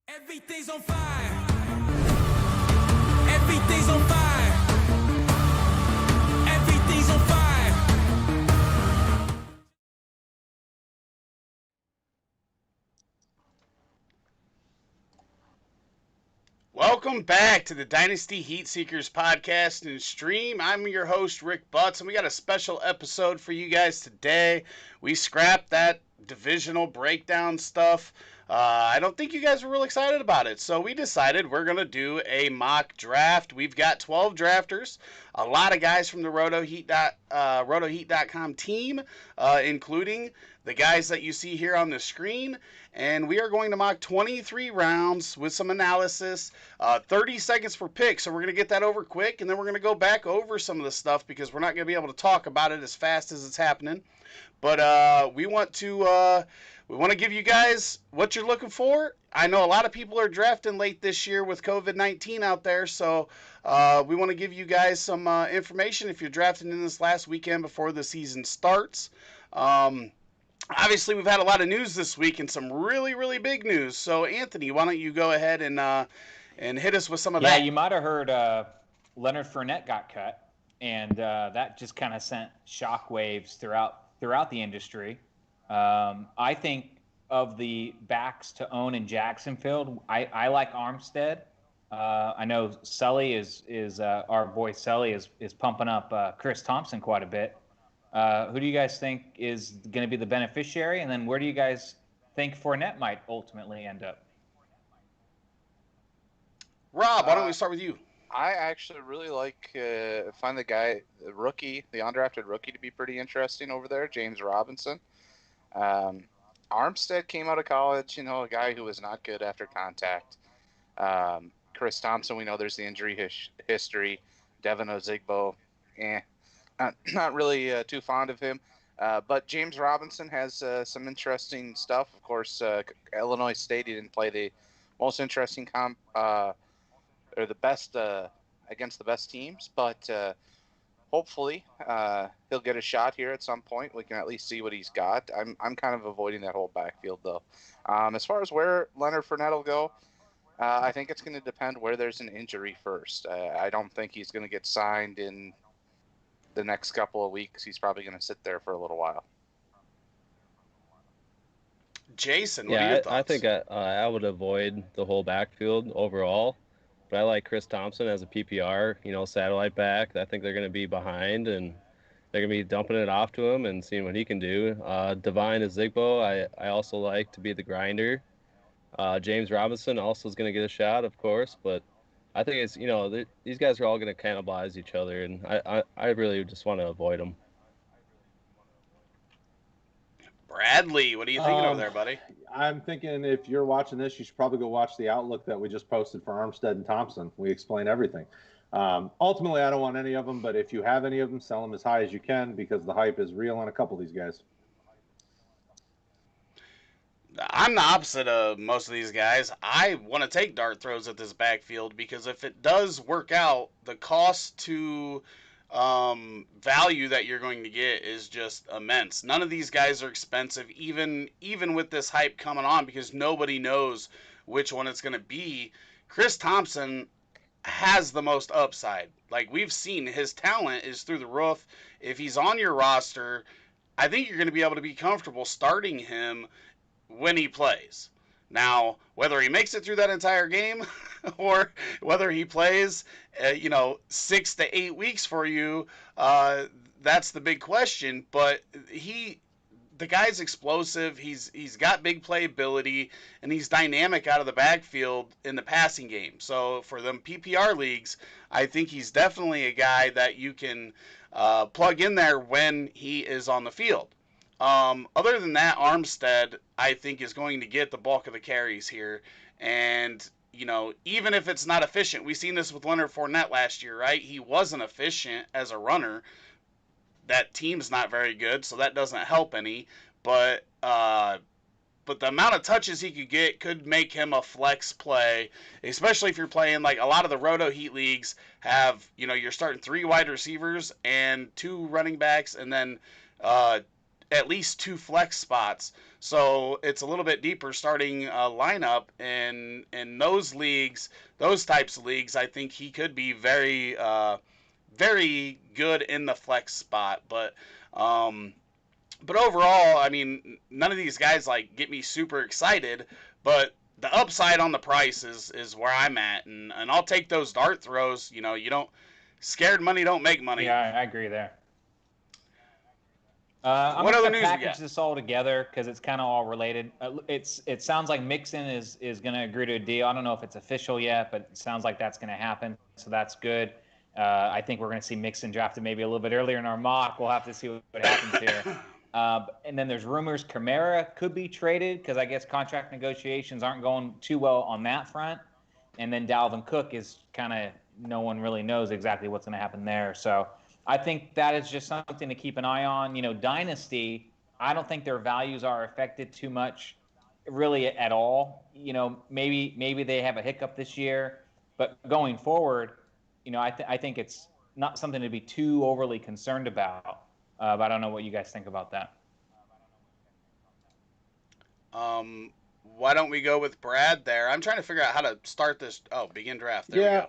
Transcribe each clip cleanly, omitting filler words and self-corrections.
Everything's on fire. Everything's on fire. Everything's on fire. Welcome back to the Dynasty HeatSeekers podcast and stream. I'm your host, Rick Butts, and we got a special episode for you guys today. We scrapped that divisional breakdown stuff. I don't think you guys were real excited about it, so we decided we're going to do a mock draft. We've got 12 drafters, a lot of guys from the RotoHeat.com team, including the guys that you see here on the screen, and we are going to mock 23 rounds with some analysis, 30 seconds per pick, so we're going to get that over quick, and then we're going to go back over some of the stuff because we're not going to be able to talk about it as fast as it's happening. But we want to give you guys what you're looking for. I know a lot of people are drafting late this year with COVID-19 out there, so we want to give you guys some information if you're drafting in this last weekend before the season starts. Obviously, we've had a lot of news this week and some really, really big news. So, Anthony, why don't you go ahead and hit us with some of that? Yeah, you might have heard Leonard Fournette got cut, and that just kind of sent shockwaves throughout the industry. I think of the backs to own in Jacksonville, I like Armstead. I know Sully is our boy Sully is pumping up Chris Thompson quite a bit. Who do you guys think is going to be the beneficiary, and then where do you guys think Fournette might ultimately end up? Rob, why don't we start with you? I actually really find the undrafted rookie to be pretty interesting over there, James Robinson. Armstead came out of college, a guy who was not good after contact. Chris Thompson, we know there's the injury history. Devin Ozigbo, not really too fond of him. But James Robinson has some interesting stuff. Of course, Illinois State, he didn't play the most interesting or the best against the best teams, but hopefully he'll get a shot here at some point. We can at least see what he's got. I'm kind of avoiding that whole backfield though. As far as where Leonard Fournette will go, I think it's going to depend where there's an injury first. I don't think he's going to get signed in the next couple of weeks. He's probably going to sit there for a little while. Jason, what are your thoughts? I think I would avoid the whole backfield overall. But I like Chris Thompson as a PPR, satellite back. I think they're going to be behind, and they're going to be dumping it off to him and seeing what he can do. Devin Ozigbo, I also like to be the grinder. James Robinson also is going to get a shot, of course, but I think it's, these guys are all going to cannibalize each other, and I really just want to avoid them. Bradley, what are you thinking over there, buddy? I'm thinking if you're watching this, you should probably go watch the Outlook that we just posted for Armstead and Thompson. We explain everything. Ultimately, I don't want any of them, but if you have any of them, sell them as high as you can because the hype is real on a couple of these guys. I'm the opposite of most of these guys. I want to take dart throws at this backfield because if it does work out, the cost to value that you're going to get is just immense. None of these guys are expensive, even with this hype coming on, because nobody knows which one it's going to be. Chris Thompson has the most upside. Like, we've seen, his talent is through the roof. If he's on your roster, I think you're going to be able to be comfortable starting him when he plays. Now, whether he makes it through that entire game or whether he plays, 6 to 8 weeks for you, that's the big question. But the guy's explosive. He's got big playability, and he's dynamic out of the backfield in the passing game. So for them PPR leagues, I think he's definitely a guy that you can plug in there when he is on the field. Other than that, Armstead, I think, is going to get the bulk of the carries here. And, even if it's not efficient, we've seen this with Leonard Fournette last year, right? He wasn't efficient as a runner. That team's not very good, so that doesn't help any. But the amount of touches he could get could make him a flex play, especially if you're playing, like, a lot of the RotoHeat leagues have, you're starting 3 wide receivers and 2 running backs, and then at least 2 flex spots. So it's a little bit deeper starting lineup. And in those leagues, those types of leagues, I think he could be very good in the flex spot. But overall, I mean, none of these guys like get me super excited, but the upside on the price is where I'm at, and I'll take those dart throws. You know, you don't scared money don't make money. Yeah, I agree there. I'm What other going to news we package got? this all together because it's kind of all related. It sounds like Mixon is going to agree to a deal. I don't know if it's official yet, but it sounds like that's going to happen. So that's good. I think we're going to see Mixon drafted maybe a little bit earlier in our mock. We'll have to see what happens here. And then there's rumors Kamara could be traded because I guess contract negotiations aren't going too well on that front. And then Dalvin Cook is kind of no one really knows exactly what's going to happen there. So I think that is just something to keep an eye on. You know, Dynasty, I don't think their values are affected too much really at all. You know, maybe they have a hiccup this year, but going forward, you know, I think it's not something to be too overly concerned about. But I don't know what you guys think about that. Why don't we go with Brad there? I'm trying to figure out how to start this. Oh, begin draft. There we go.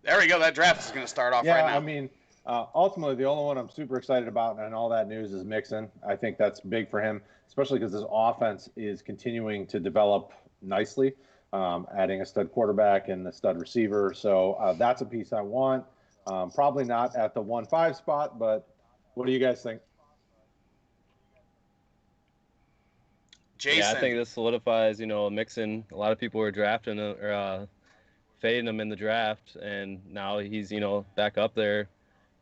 There we go. That draft is going to start off right now. I mean, ultimately, the only one I'm super excited about and all that news is Mixon. I think that's big for him, especially because his offense is continuing to develop nicely, adding a stud quarterback and a stud receiver. So that's a piece I want. Probably not at the 1-5 spot, but what do you guys think? Jason. Yeah, I think this solidifies, you know, Mixon. A lot of people were drafting or fading him in the draft, and now he's, you know, back up there.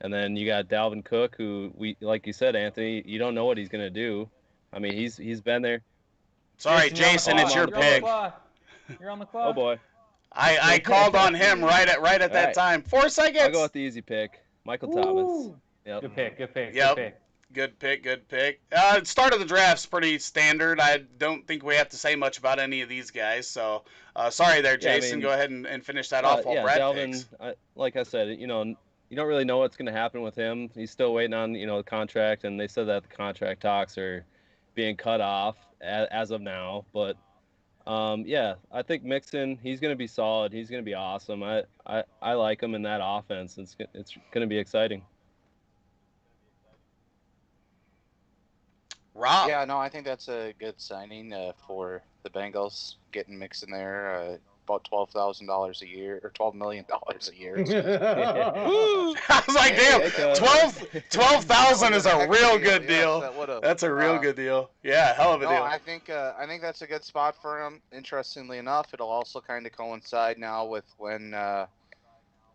And then you got Dalvin Cook, who like you said, Anthony, you don't know what he's gonna do. I mean, he's been there. Sorry, Jason, it's your pick. You're on the clock. Oh boy. I called on him right at that right. time. 4 seconds. I'll go with the easy pick, Michael Thomas. Yep. Good pick. Yep. Good pick. Start of the draft's pretty standard. I don't think we have to say much about any of these guys. So, sorry there, Jason. I mean, go ahead and finish that off while Brad Dalvin, picks. Like I said, you know, you don't really know what's going to happen with him. He's still waiting on, you know, the contract, and they said that the contract talks are being cut off as of now. But, yeah, I think Mixon, he's going to be solid. He's going to be awesome. I like him in that offense. It's going to be exciting. Rob. Yeah, no, I think that's a good signing for the Bengals, getting Mixon there. About $12,000 a year, or $12 million a year. I was like, damn, 12,000 is a real good deal. Yes, that's a real good deal. Yeah, hell of a deal. I think that's a good spot for him. Interestingly enough, it'll also kind of coincide now with when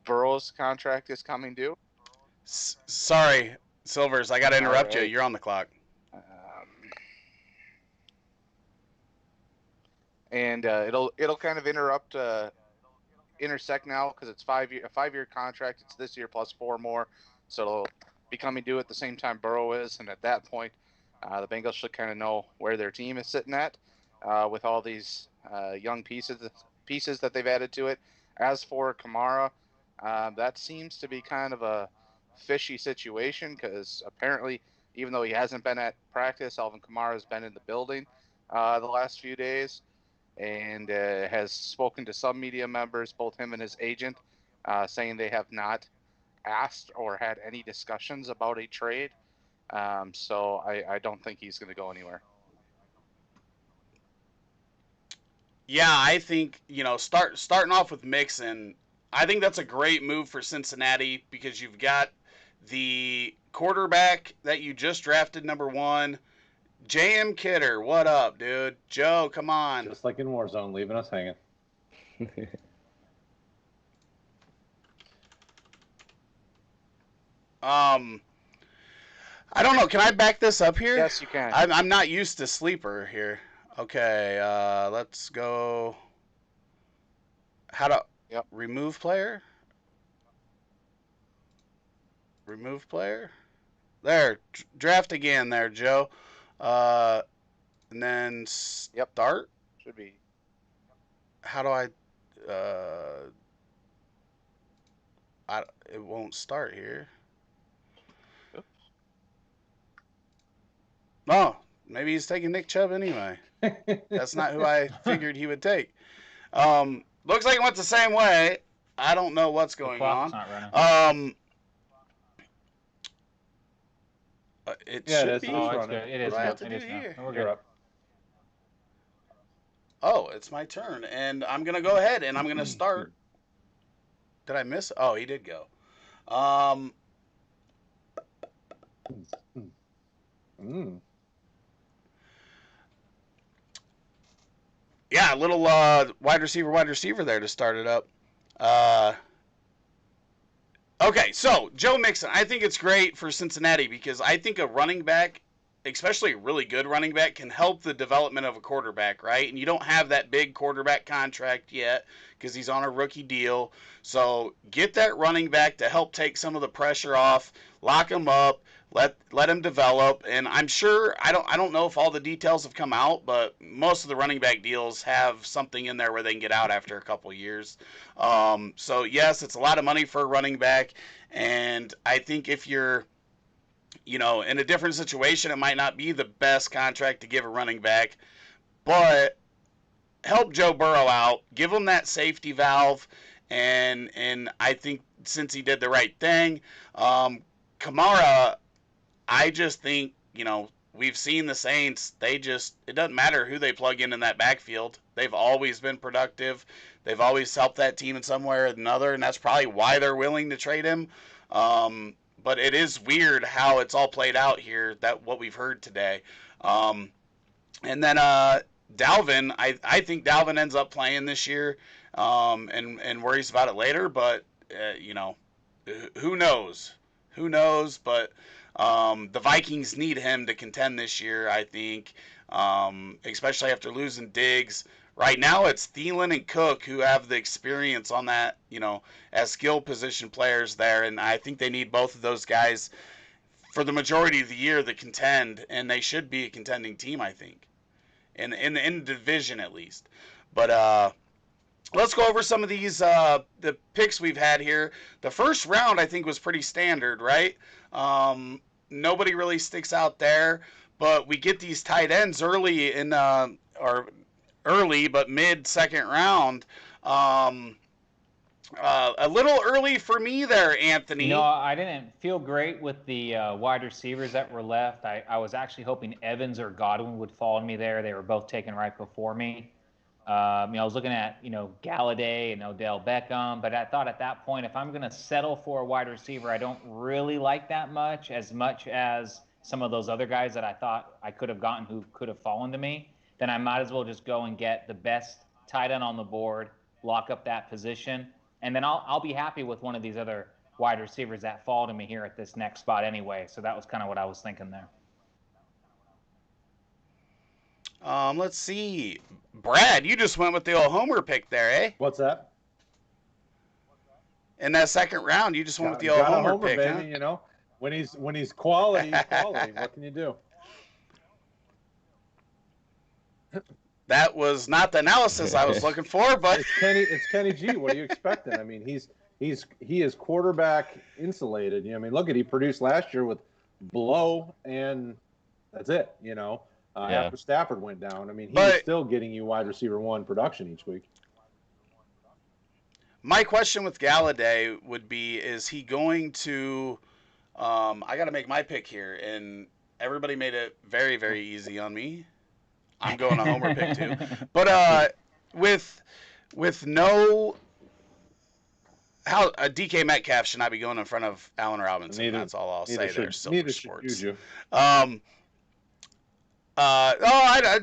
Burrow's contract is coming due. Sorry, Silvers, I got to interrupt you. You're on the clock. And it'll kind of intersect now because it's a 5-year contract. It's this year plus 4 more, so it'll be coming due at the same time Burrow is. And at that point, the Bengals should kind of know where their team is sitting at with all these young pieces that they've added to it. As for Kamara, that seems to be kind of a fishy situation because apparently, even though he hasn't been at practice, Alvin Kamara has been in the building the last few days. And has spoken to some media members, both him and his agent, saying they have not asked or had any discussions about a trade. So I don't think he's going to go anywhere. Yeah, I think, you know, starting off with Mixon, I think that's a great move for Cincinnati because you've got the quarterback that you just drafted, number 1. J.M. Kidder, what up, dude? Joe, come on. Just like in Warzone, leaving us hanging. I don't know. Can I back this up here? Yes, you can. I'm not used to sleeper here. Okay, let's go. How to remove player? Remove player? There, draft again there, Joe. And then start? Should be. How do it won't start here. Oops. Oh, maybe he's taking Nick Chubb anyway. That's not who I figured he would take. Looks like it went the same way. I don't know what's The going clock's on. not running. It Yeah, should it is. be. Oh, it's running. good. It is What do I now. have to It do is now. here? Oh, we're You're good. up. Oh, it's my turn, and I'm gonna go ahead and I'm gonna start. Did I miss? Oh, he did go. Mm. Yeah, a little wide receiver there to start it up. Okay, so Joe Mixon, I think it's great for Cincinnati because I think a running back, especially a really good running back, can help the development of a quarterback, right? And you don't have that big quarterback contract yet because he's on a rookie deal. So get that running back to help take some of the pressure off, lock him up, let him develop. And I'm sure I don't know if all the details have come out, but most of the running back deals have something in there where they can get out after a couple years. So yes, it's a lot of money for a running back, and I think if you're in a different situation, it might not be the best contract to give a running back, but help Joe Burrow out, give him that safety valve, and I think since he did the right thing, Kamara, I just think we've seen the Saints. It doesn't matter who they plug in that backfield. They've always been productive. They've always helped that team in some way or another, and that's probably why they're willing to trade him. But it is weird how it's all played out here, that what we've heard today. And then Dalvin, I think Dalvin ends up playing this year and worries about it later. But, who knows? Who knows? But the Vikings need him to contend this year, I think, especially after losing Diggs. Right now, it's Thielen and Cook who have the experience on that, as skill position players there. And I think they need both of those guys for the majority of the year to contend. And they should be a contending team, I think, in the division at least. But let's go over some of these the picks we've had here. The first round, I think, was pretty standard, right? Nobody really sticks out there. But we get these tight ends early in or early, but mid-second round. A little early for me there, Anthony. I didn't feel great with the wide receivers that were left. I was actually hoping Evans or Godwin would fall to me there. They were both taken right before me. I was looking at, Galladay and Odell Beckham, but I thought at that point, if I'm going to settle for a wide receiver I don't really like that much as some of those other guys that I thought I could have gotten who could have fallen to me, then I might as well just go and get the best tight end on the board, lock up that position, and then I'll be happy with one of these other wide receivers that fall to me here at this next spot anyway. So that was kind of what I was thinking there. Let's see. Brad, you just went with the old Homer pick there, eh? What's that? In that second round, you just went with the old Homer pick, baby, huh? When he's quality, he's quality. What can you do? That was not the analysis I was looking for, but It's Kenny G. What are you expecting? I mean, he is quarterback insulated. Look he produced last year with Blow, and that's it. After Stafford went down, he's still getting you wide receiver one production each week. My question with Galladay would be: is he going to? I got to make my pick here, and everybody made it very, very easy on me. I'm going a Homer pick too, but with no. How DK Metcalf should not be going in front of Allen Robinson. That's all I'll say there. Silver Sports. Juju.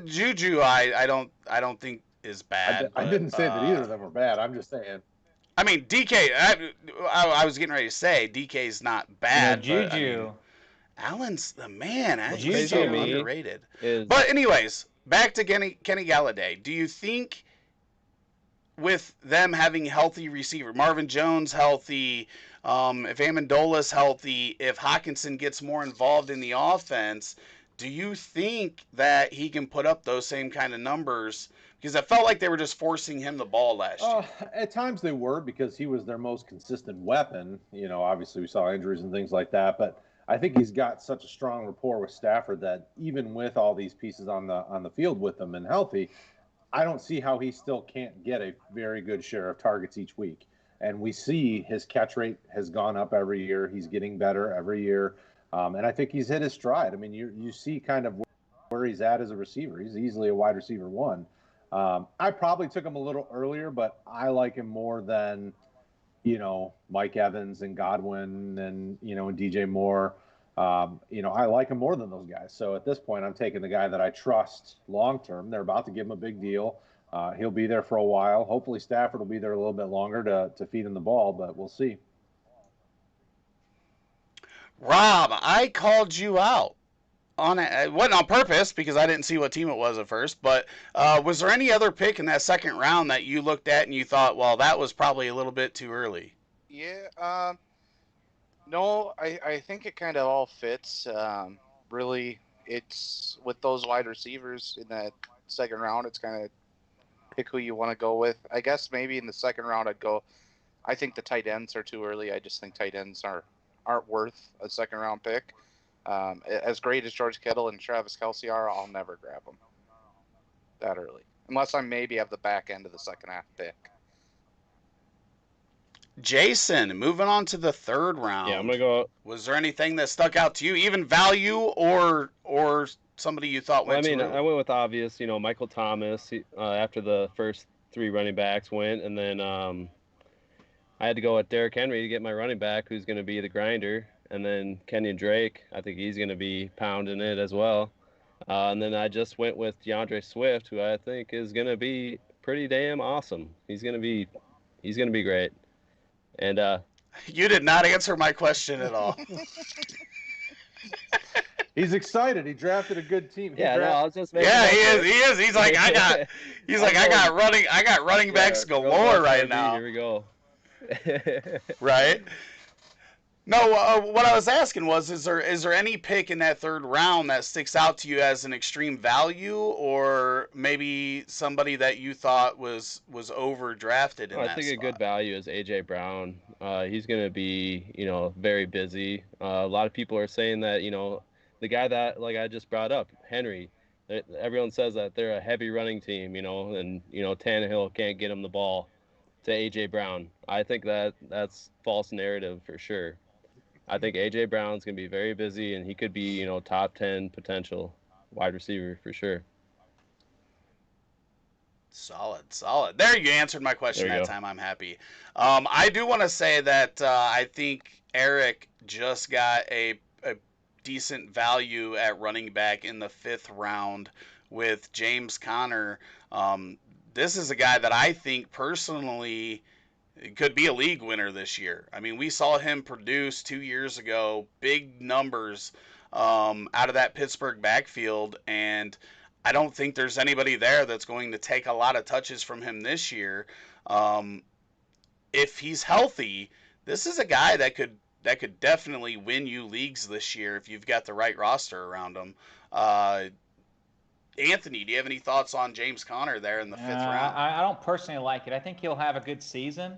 Juju, I don't think is bad. I didn't say that either of them were bad. I'm just saying. DK. I was getting ready to say DK's not bad. Juju. But, Allen's the man. Juju so underrated. But anyways, back to Kenny Galladay. Do you think with them having healthy receiver, Marvin Jones healthy, if Amendola's healthy, if Hawkinson gets more involved in the offense, do you think that he can put up those same kind of numbers? Because I felt like they were just forcing him the ball last year. At times they were, because he was their most consistent weapon. Obviously we saw injuries and things like that. But I think he's got such a strong rapport with Stafford that even with all these pieces on the field with him and healthy, I don't see how he still can't get a very good share of targets each week. And we see his catch rate has gone up every year. He's getting better every year. And I think he's hit his stride. I mean, you see kind of where he's at as a receiver. He's easily a wide receiver one. I probably took him a little earlier, but I like him more than, Mike Evans and Godwin and, and DJ Moore. I like him more than those guys. So at this point, I'm taking the guy that I trust long term. They're about to give him a big deal. He'll be there for a while. Hopefully Stafford will be there a little bit longer to feed him the ball, but we'll see. Rob, I called you out on it. It wasn't on purpose because I didn't see what team it was at first, but was there any other pick in that second round that you looked at and you thought, well, that was probably a little bit too early? Yeah, no, I think it kind of all fits. Really, it's with those wide receivers in that second round, it's kind of pick who you want to go with. I guess maybe in the second round I think the tight ends are too early. I just think tight ends aren't worth a second round pick. As great as George Kittle and Travis Kelce are, I'll never grab them that early. Unless I maybe have the back end of the second half pick. Jason, moving on to the third round. Yeah, I'm gonna go. Was there anything that stuck out to you, even value or somebody you thought went too early? I went with obvious. Michael Thomas. After the first three running backs went, and then I had to go with Derrick Henry to get my running back, who's going to be the grinder, and then Kenyan Drake. I think he's going to be pounding it as well. And then I just went with DeAndre Swift, who I think is going to be pretty damn awesome. He's going to be great. And you did not answer my question at all. He's excited. He drafted a good team. I was just making he is. He's like, I got running backs galore right now. Here we go. Right? No, what I was asking was, is there any pick in that third round that sticks out to you as an extreme value, or maybe somebody that you thought was overdrafted in that I think spot? a good value is A.J. Brown. He's going to be, very busy. A lot of people are saying that, the guy that, like I just brought up, Henry, everyone says that they're a heavy running team, and, Tannehill can't get him the ball to A.J. Brown. I think that's false narrative for sure. I think A.J. Brown's going to be very busy, and he could be, top 10 potential wide receiver for sure. Solid. There, you answered my question There you that go. time. I'm happy. I do want to say that I think Eric just got a decent value at running back in the fifth round with James Conner. This is a guy that I think personally could be a league winner this year. I mean, we saw him produce 2 years ago, big numbers out of that Pittsburgh backfield, and I don't think there's anybody there that's going to take a lot of touches from him this year. If he's healthy, this is a guy that could definitely win you leagues this year if you've got the right roster around him. Anthony, do you have any thoughts on James Conner there in the fifth round? I don't personally like it. I think he'll have a good season,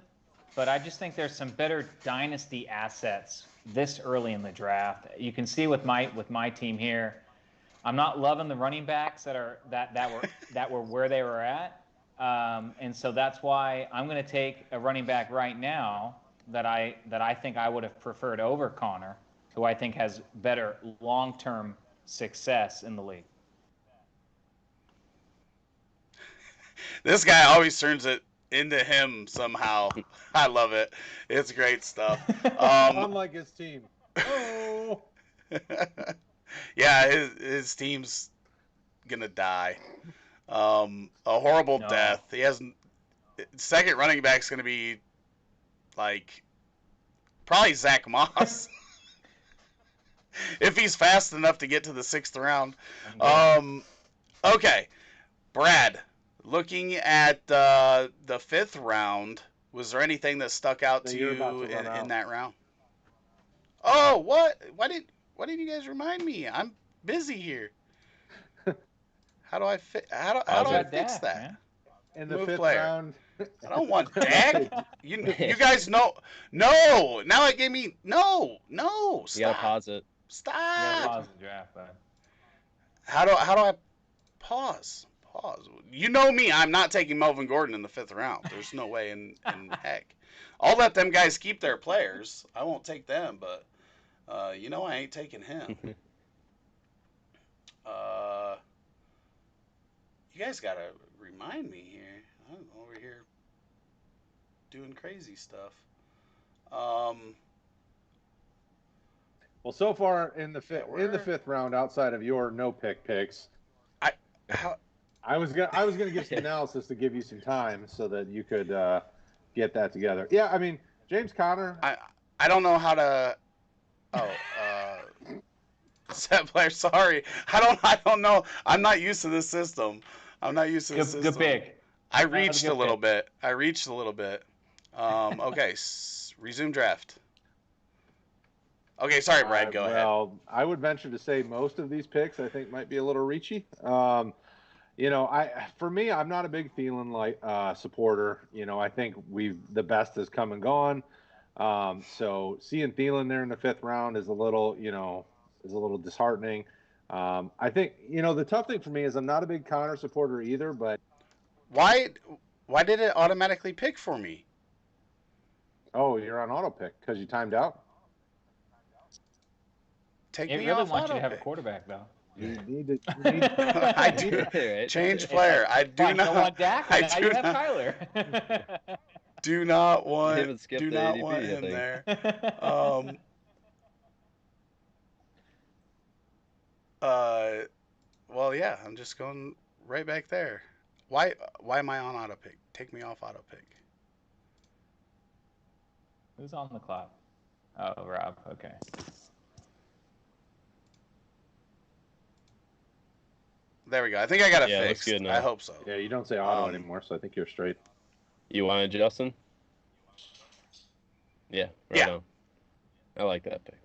but I just think there's some better dynasty assets this early in the draft. You can see with my team here, I'm not loving the running backs that were where they were at, and so that's why I'm going to take a running back right now that I think I would have preferred over Conner, who I think has better long-term success in the league. This guy always turns it into him somehow. I love it. It's great stuff. Unlike his team. Oh. Yeah, his team's gonna die. A horrible death. He has second running back's gonna be like probably Zach Moss. If he's fast enough to get to the sixth round. Okay. Brad, looking at the fifth round, was there anything that stuck out to you in that round? Oh, what? Why didn't you guys remind me? I'm busy here. How do I fix that? Man. In the Move fifth player. round. I don't want Dak. You guys know. No. Now it gave me no. You gotta pause it. Stop. pause the draft, bud. How do I pause? Pause. You know me. I'm not taking Melvin Gordon in the 5th round. There's no way in heck. I'll let them guys keep their players. I won't take them, but I ain't taking him. You guys gotta remind me here. I'm over here doing crazy stuff. Well, so far in the fifth round, outside of your no pick picks, I was gonna give some analysis to give you some time so that you could get that together. Yeah, I mean James Conner. I don't know how to. Set player. Sorry, I don't know. I'm not used to this system. Good pick. I reached a little bit. Okay, resume draft. Okay, sorry, Brad. Go ahead. Well, I would venture to say most of these picks I think might be a little reachy. For me, I'm not a big Thielen supporter. I think the best has come and gone. So seeing Thielen there in the 5th round is a little disheartening. I think the tough thing for me is I'm not a big Connor supporter either. But why did it automatically pick for me? Oh, you're on auto pick because you timed out. It really wants you to have a quarterback, though. You need I do. Right. Change player. I do Fine, not. don't want Dak. I Now do you have not. Kyler. Do not want. Haven't skipped Do the not ADP, want I him think. there. Well, yeah. I'm just going right back there. Why am I on auto pick? Take me off auto pick. Who's on the clock? Oh, Rob. Okay. There we go. I think I got it Yeah, fixed. looks good now. I hope so. Yeah, you don't say auto anymore, so I think you're straight. You want it, Justin? Yeah. Right on. I like that pick.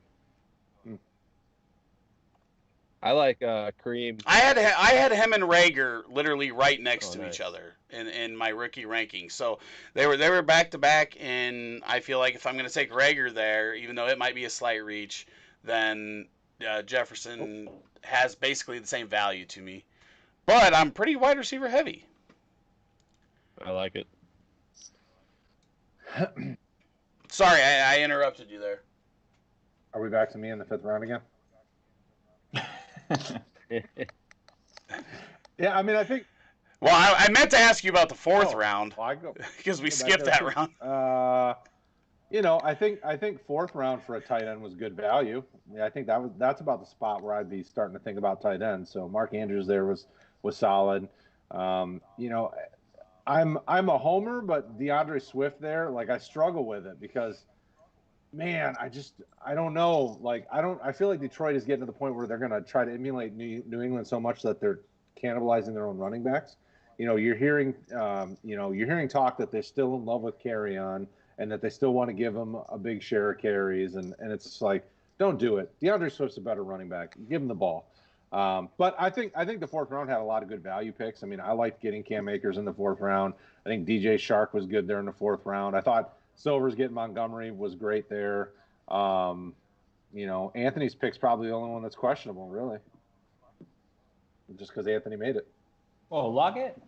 I like Kareem. I had him and Rager literally right next to nice. each other in my rookie ranking. So they were back to back, and I feel like if I'm going to take Rager there, even though it might be a slight reach, then Jefferson has basically the same value to me. But I'm pretty wide receiver heavy. I like it. Sorry, I interrupted you there. Are we back to me in the 5th round again? Yeah, I mean, I think. Well, I meant to ask you about the 4th round Well, because we skipped that round. I think 4th round for a tight end was good value. Yeah, I think that's about the spot where I'd be starting to think about tight end. So Mark Andrews there was solid. I'm a homer, but DeAndre Swift there, like I struggle with it because, man, I don't know. Like I feel like Detroit is getting to the point where they're going to try to emulate New England so much that they're cannibalizing their own running backs. You're hearing talk that they're still in love with Carrion and that they still want to give him a big share of carries, and it's just like, don't do it. DeAndre Swift's a better running back. Give him the ball. But I think the 4th round had a lot of good value picks. I mean, I liked getting Cam Akers in the 4th round. I think DJ Shark was good there in the 4th round. I thought Silvers getting Montgomery was great there. Anthony's pick's probably the only one that's questionable, really, just because Anthony made it. Oh, Lockett?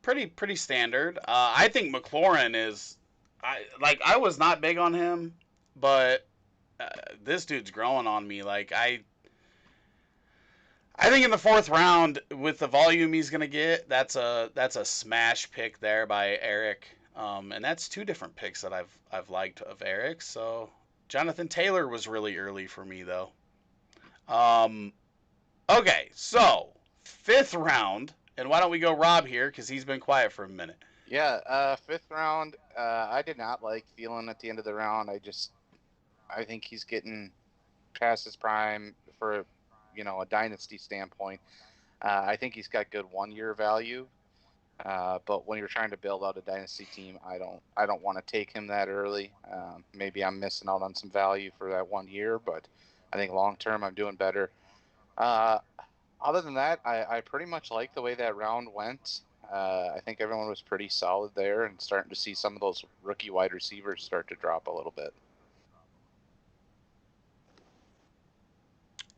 Pretty standard. I think McLaurin is. I was not big on him, but this dude's growing on me. Like I think in the 4th round, with the volume he's gonna get, that's a smash pick there by Eric. And that's 2 different picks that I've liked of Eric. So Jonathan Taylor was really early for me though. Okay, so 5th round, and why don't we go Rob here because he's been quiet for a minute. Yeah, 5th round. I did not like Thielen at the end of the round. I think he's getting past his prime for a dynasty standpoint. I think he's got good 1-year value. But when you're trying to build out a dynasty team, I don't want to take him that early. Maybe I'm missing out on some value for that 1 year, but I think long term I'm doing better. Other than that, I pretty much like the way that round went. I think everyone was pretty solid there, and starting to see some of those rookie wide receivers start to drop a little bit.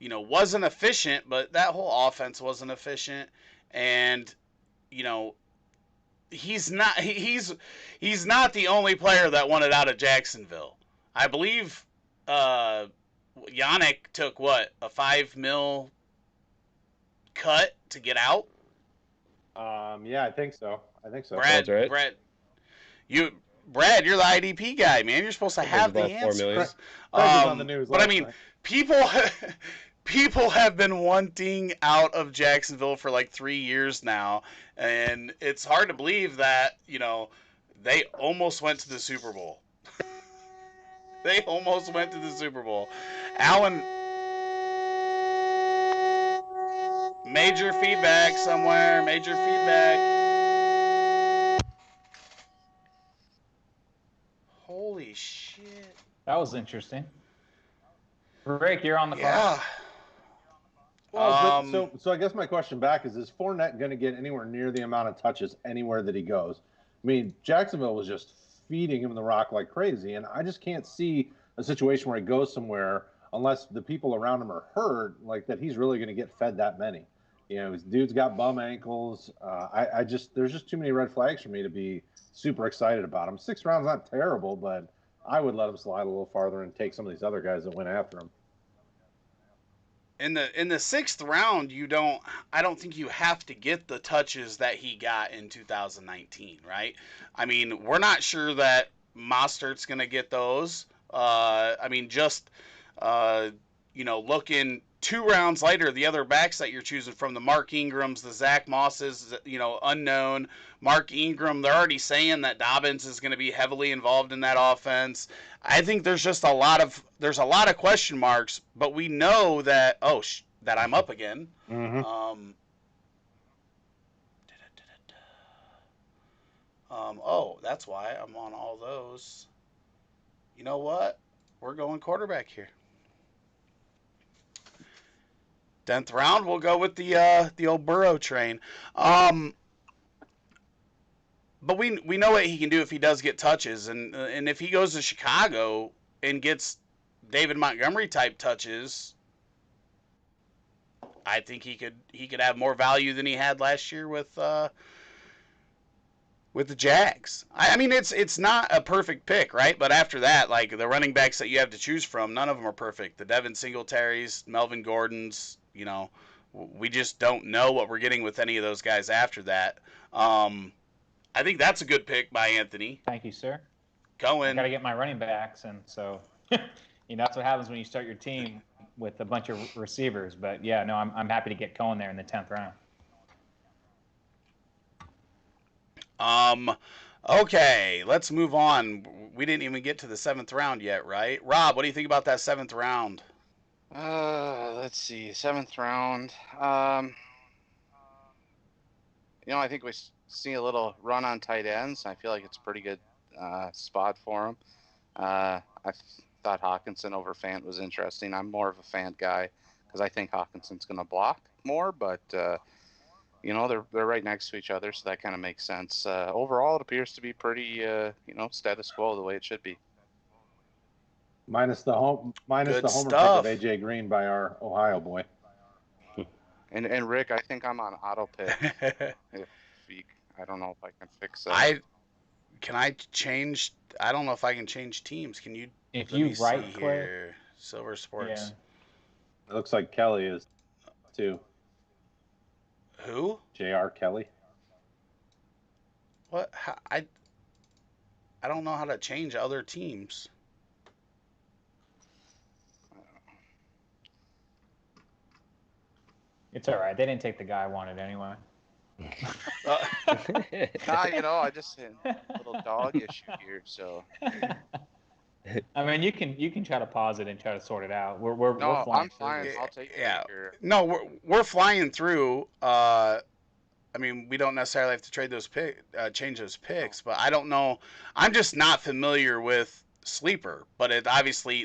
wasn't efficient, but that whole offense wasn't efficient. And, you know, he's not the only player that wanted out of Jacksonville. I believe Yannick took what, a $5 million cut to get out. Yeah, I think so. Brad, That's right. Brad, you're the IDP guy, man. You're supposed to I think have the it's about $4 million. answers. Craig was on the news But I last mean, night. people have been wanting out of Jacksonville for like 3 years now, and it's hard to believe that they almost went to the Super Bowl. They almost went to the Super Bowl. Alan, major feedback somewhere. Major feedback. Holy shit. That was interesting. Rick, you're on the Yeah. clock. Well, so I guess my question back is Fournette going to get anywhere near the amount of touches anywhere that he goes? I mean, Jacksonville was just feeding him the rock like crazy, and I just can't see a situation where he goes somewhere unless the people around him are hurt, like that he's really going to get fed that many. His dude's got bum ankles. There's just too many red flags for me to be super excited about him. 6th round's not terrible, but I would let him slide a little farther and take some of these other guys that went after him. In the 6th round, I don't think you have to get the touches that he got in 2019, right? I mean, we're not sure that Mostert's going to get those. Looking 2 rounds later, the other backs that you're choosing from, the Mark Ingrams, the Zach Mosses, unknown. Mark Ingram, they're already saying that Dobbins is going to be heavily involved in that offense. I think there's just a lot of question marks, but we know that that I'm up again. Mm-hmm. That's why I'm on all those. You know what? We're going quarterback here. 10th round, we'll go with the old Burrow train. But we know what he can do if he does get touches, and if he goes to Chicago and gets David Montgomery type touches, I think he could have more value than he had last year with the Jags. I mean, it's not a perfect pick, right? But after that, like the running backs that you have to choose from, none of them are perfect. The Devin Singletaries, Melvin Gordons, we just don't know what we're getting with any of those guys after that. I think that's a good pick by Anthony. Thank you, sir. Cohen. I got to get my running backs, and so that's what happens when you start your team with a bunch of receivers. But yeah, no, I'm happy to get Cohen there in the 10th round. Okay, let's move on. We didn't even get to the 7th round yet, right? Rob, what do you think about that 7th round? Let's see, 7th round. I think we see a little run on tight ends. I feel like it's a pretty good spot for him. I thought Hawkinson over Fant was interesting. I'm more of a Fant guy because I think Hawkinson's going to block more, but they're right next to each other, so that kind of makes sense. Overall, it appears to be pretty status quo the way it should be. Minus the homer pick of AJ Green by our Ohio boy. And Rick, I think I'm on auto pick. I don't know if I can fix that. Can I change? I don't know if I can change teams. Can you? If you right click here, Silver Sports. Yeah. It looks like Kelly is too. Who? J.R. Kelly. What? I don't know how to change other teams. It's all right. They didn't take the guy I wanted anyway. I just had a little dog issue here, so. I mean, you can try to pause it and try to sort it out. We're flying. I'm fine. I'll take it. Yeah. Here. No, we're flying through. I mean, we don't necessarily have to change those picks, but I don't know. I'm just not familiar with Sleeper, but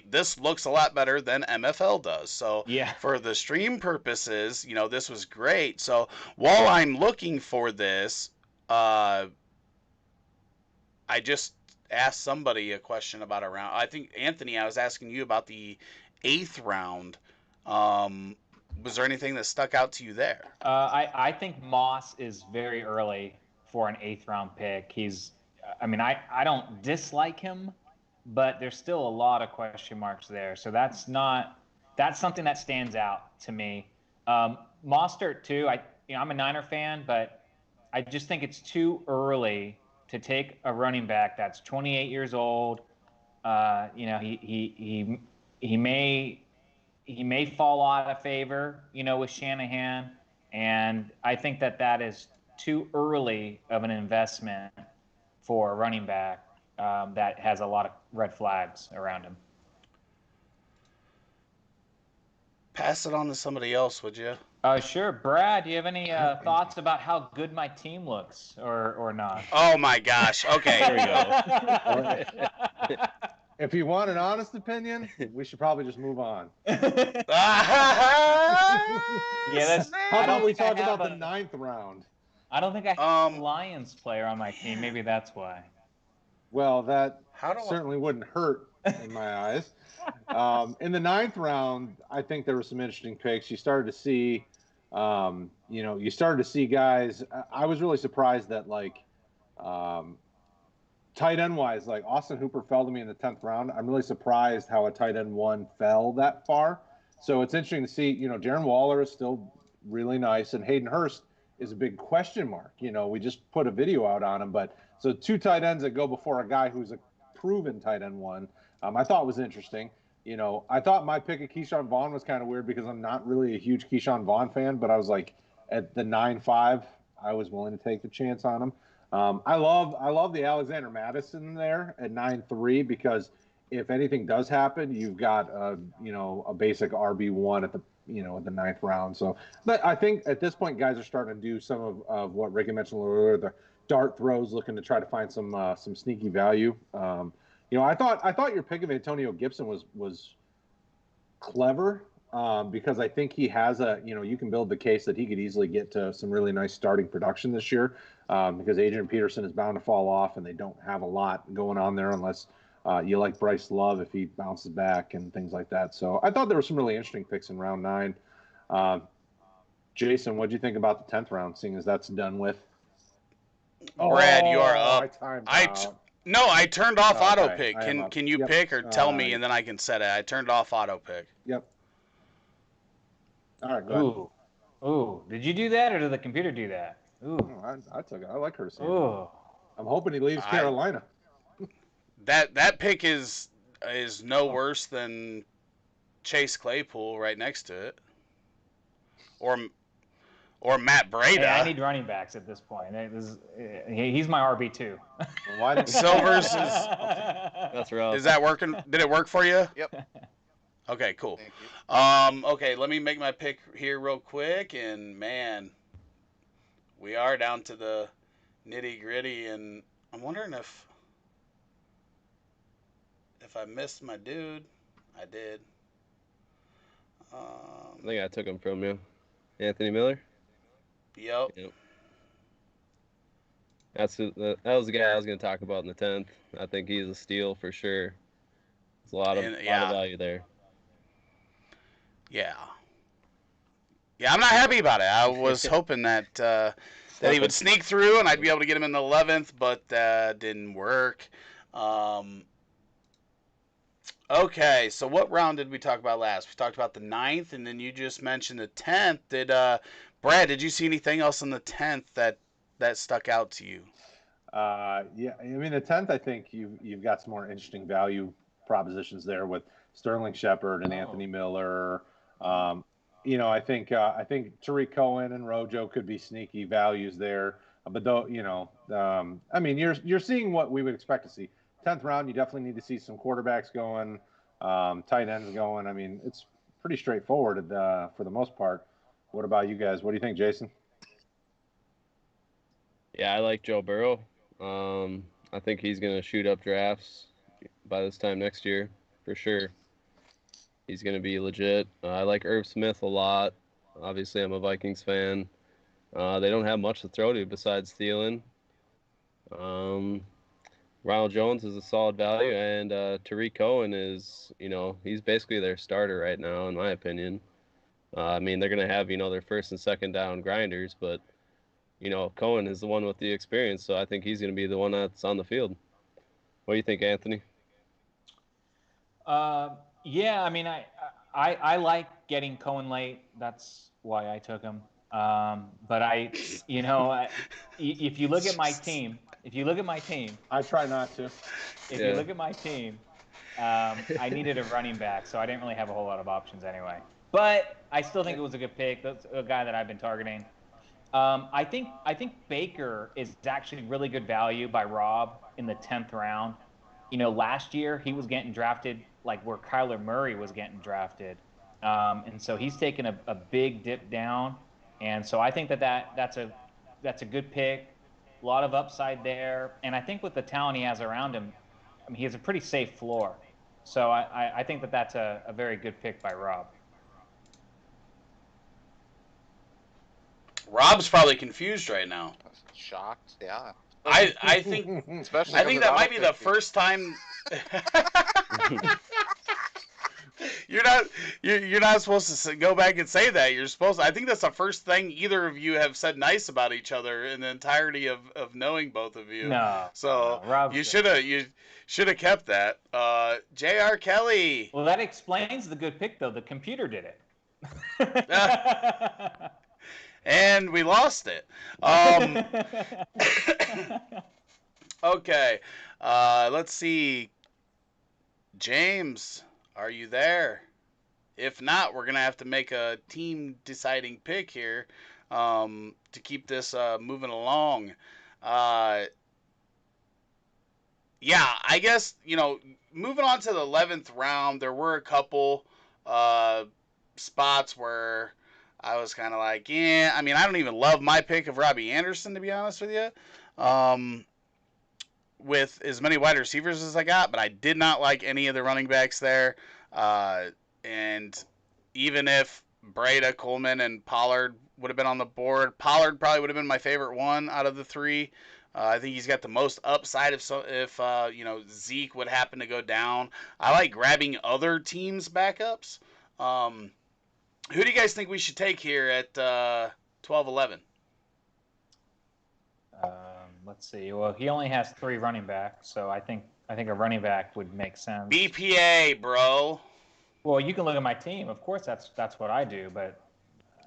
this looks a lot better than MFL does. So yeah, for the stream purposes, this was great. So while I'm looking for this, I just asked somebody a question about a round. I think Anthony, I was asking you about the 8th round. Was there anything that stuck out to you there? I think Moss is very early for an 8th round pick. I don't dislike him, but there's still a lot of question marks there. So that's something that stands out to me. Mostert too. I'm a Niner fan, but I just think it's too early to take a running back that's 28 years old. He may fall out of favor, with Shanahan, and I think that is too early of an investment for a running back that has a lot of red flags around him. Pass it on to somebody else, would you? Sure. Brad, do you have any thoughts about how good my team looks or not? Oh my gosh. Okay. There we go. If you want an honest opinion, we should probably just move on. Yeah, that's. How about we talk I have about the 9th round? I don't think I have a Lions player on my team. Maybe that's why. Well, that How do I- certainly wouldn't hurt in my eyes. In the 9th round, I think there were some interesting picks. You started to see, guys. I was really surprised that tight end wise, like Austin Hooper fell to me in the 10th round. I'm really surprised how a tight end 1 fell that far. So it's interesting to see, Darren Waller is still really nice, and Hayden Hurst is a big question mark. We just put a video out on him, but so 2 tight ends that go before a guy who's a proven tight end 1, I thought was interesting. I thought my pick of Keyshawn Vaughn was kind of weird because I'm not really a huge Keyshawn Vaughn fan, but I was like at the 9-5, I was willing to take the chance on him. I love the Alexander Madison there at 9-3 because if anything does happen, you've got a basic RB1 at the 9th round. So, but I think at this point, guys are starting to do some of what Ricky mentioned earlier, the dart throws, looking to try to find some sneaky value. I thought your pick of Antonio Gibson was clever because I think he has you can build the case that he could easily get to some really nice starting production this year because Adrian Peterson is bound to fall off and they don't have a lot going on there unless you like Bryce Love if he bounces back and things like that. So I thought there were some really interesting picks in round 9. Jason, what do you think about the 10th round, seeing as that's done with? Brad, you are up. I timed out. No, I turned off auto Okay, pick. I am up. Can you Yep. pick or tell me and then I can set it? I turned off auto pick. Yep. All right, go ahead. Ooh. Did you do that or did the computer do that? Ooh. Oh, I took it. I like her. Ooh. I'm hoping he leaves Carolina. That pick is no worse than Chase Claypool right next to it, or Matt Breida. Hey, I need running backs at this point. He's my RB2. Why did Silvers is That's rough. Is that working? Did it work for you? Yep. Okay, cool. Thank you. Okay, let me make my pick here real quick, and man, we are down to the nitty gritty, and I'm wondering if I missed my dude. I did. I think I took him from you. Anthony Miller? Yep. That was the guy I was going to talk about in the 10th. I think he's a steal for sure. There's a lot of value there. Yeah. Yeah, I'm not happy about it. I was hoping that he would sneak through and I'd be able to get him in the 11th, but didn't work. Okay, so what round did we talk about last? We talked about the 9th, and then you just mentioned the 10th. Brad, did you see anything else in the 10th that stuck out to you? Yeah, I mean the 10th. I think you've got some more interesting value propositions there with Sterling Shepard and Anthony Miller. I think Tariq Cohen and Rojo could be sneaky values there. But though, I mean, you're seeing what we would expect to see. 10th round, you definitely need to see some quarterbacks going, tight ends going. I mean, it's pretty straightforward for the most part. What about you guys? What do you think, Jason? Yeah, I like Joe Burrow. I think he's going to shoot up drafts by this time next year, for sure. He's going to be legit. I like Irv Smith a lot. Obviously, I'm a Vikings fan. They don't have much to throw to besides Thielen. Ronald Jones is a solid value, and Tariq Cohen is, he's basically their starter right now, in my opinion. I mean, they're going to have, their first and second down grinders, but, Cohen is the one with the experience, so I think he's going to be the one that's on the field. What do you think, Anthony? Yeah, I mean, I like getting Cohen late. That's why I took him. But if you look at my team, I try not to. if you look at my team, I needed a running back, so I didn't really have a whole lot of options anyway. But I still think it was a good pick. That's a guy that I've been targeting. I think Baker is actually really good value by Rob in the 10th round. Last year he was getting drafted like where Kyler Murray was getting drafted, and so he's taken a big dip down, and so I think that's a good pick, a lot of upside there, and I think with the talent he has around him, I mean, he has a pretty safe floor, so I think that's a very good pick by Rob. Rob's probably confused right now. Shocked, yeah. I think Especially I think that might be the first time. You're not supposed to go back and say that. You're supposed to, I think that's the first thing either of you have said nice about each other in the entirety of knowing both of you. So you should have kept that. J.R. Kelly. Well, that explains the good pick though. The computer did it. And we lost it. Okay. Let's see. James, are you there? If not, we're going to have to make a team deciding pick here to keep this moving along. Yeah, I guess, moving on to the 11th round, there were a couple spots where I was kind of like, yeah, I mean, I don't even love my pick of Robbie Anderson, to be honest with you, with as many wide receivers as I got, but I did not like any of the running backs there. And even if Breda, Coleman, and Pollard would have been on the board, Pollard probably would have been my favorite one out of the three. I think he's got the most upside if Zeke would happen to go down. I like grabbing other teams' backups. Who do you guys think we should take here at 12-11? Let's see. Well, he only has 3 running backs, so I think a running back would make sense. BPA, bro. Well, you can look at my team. Of course, that's what I do. But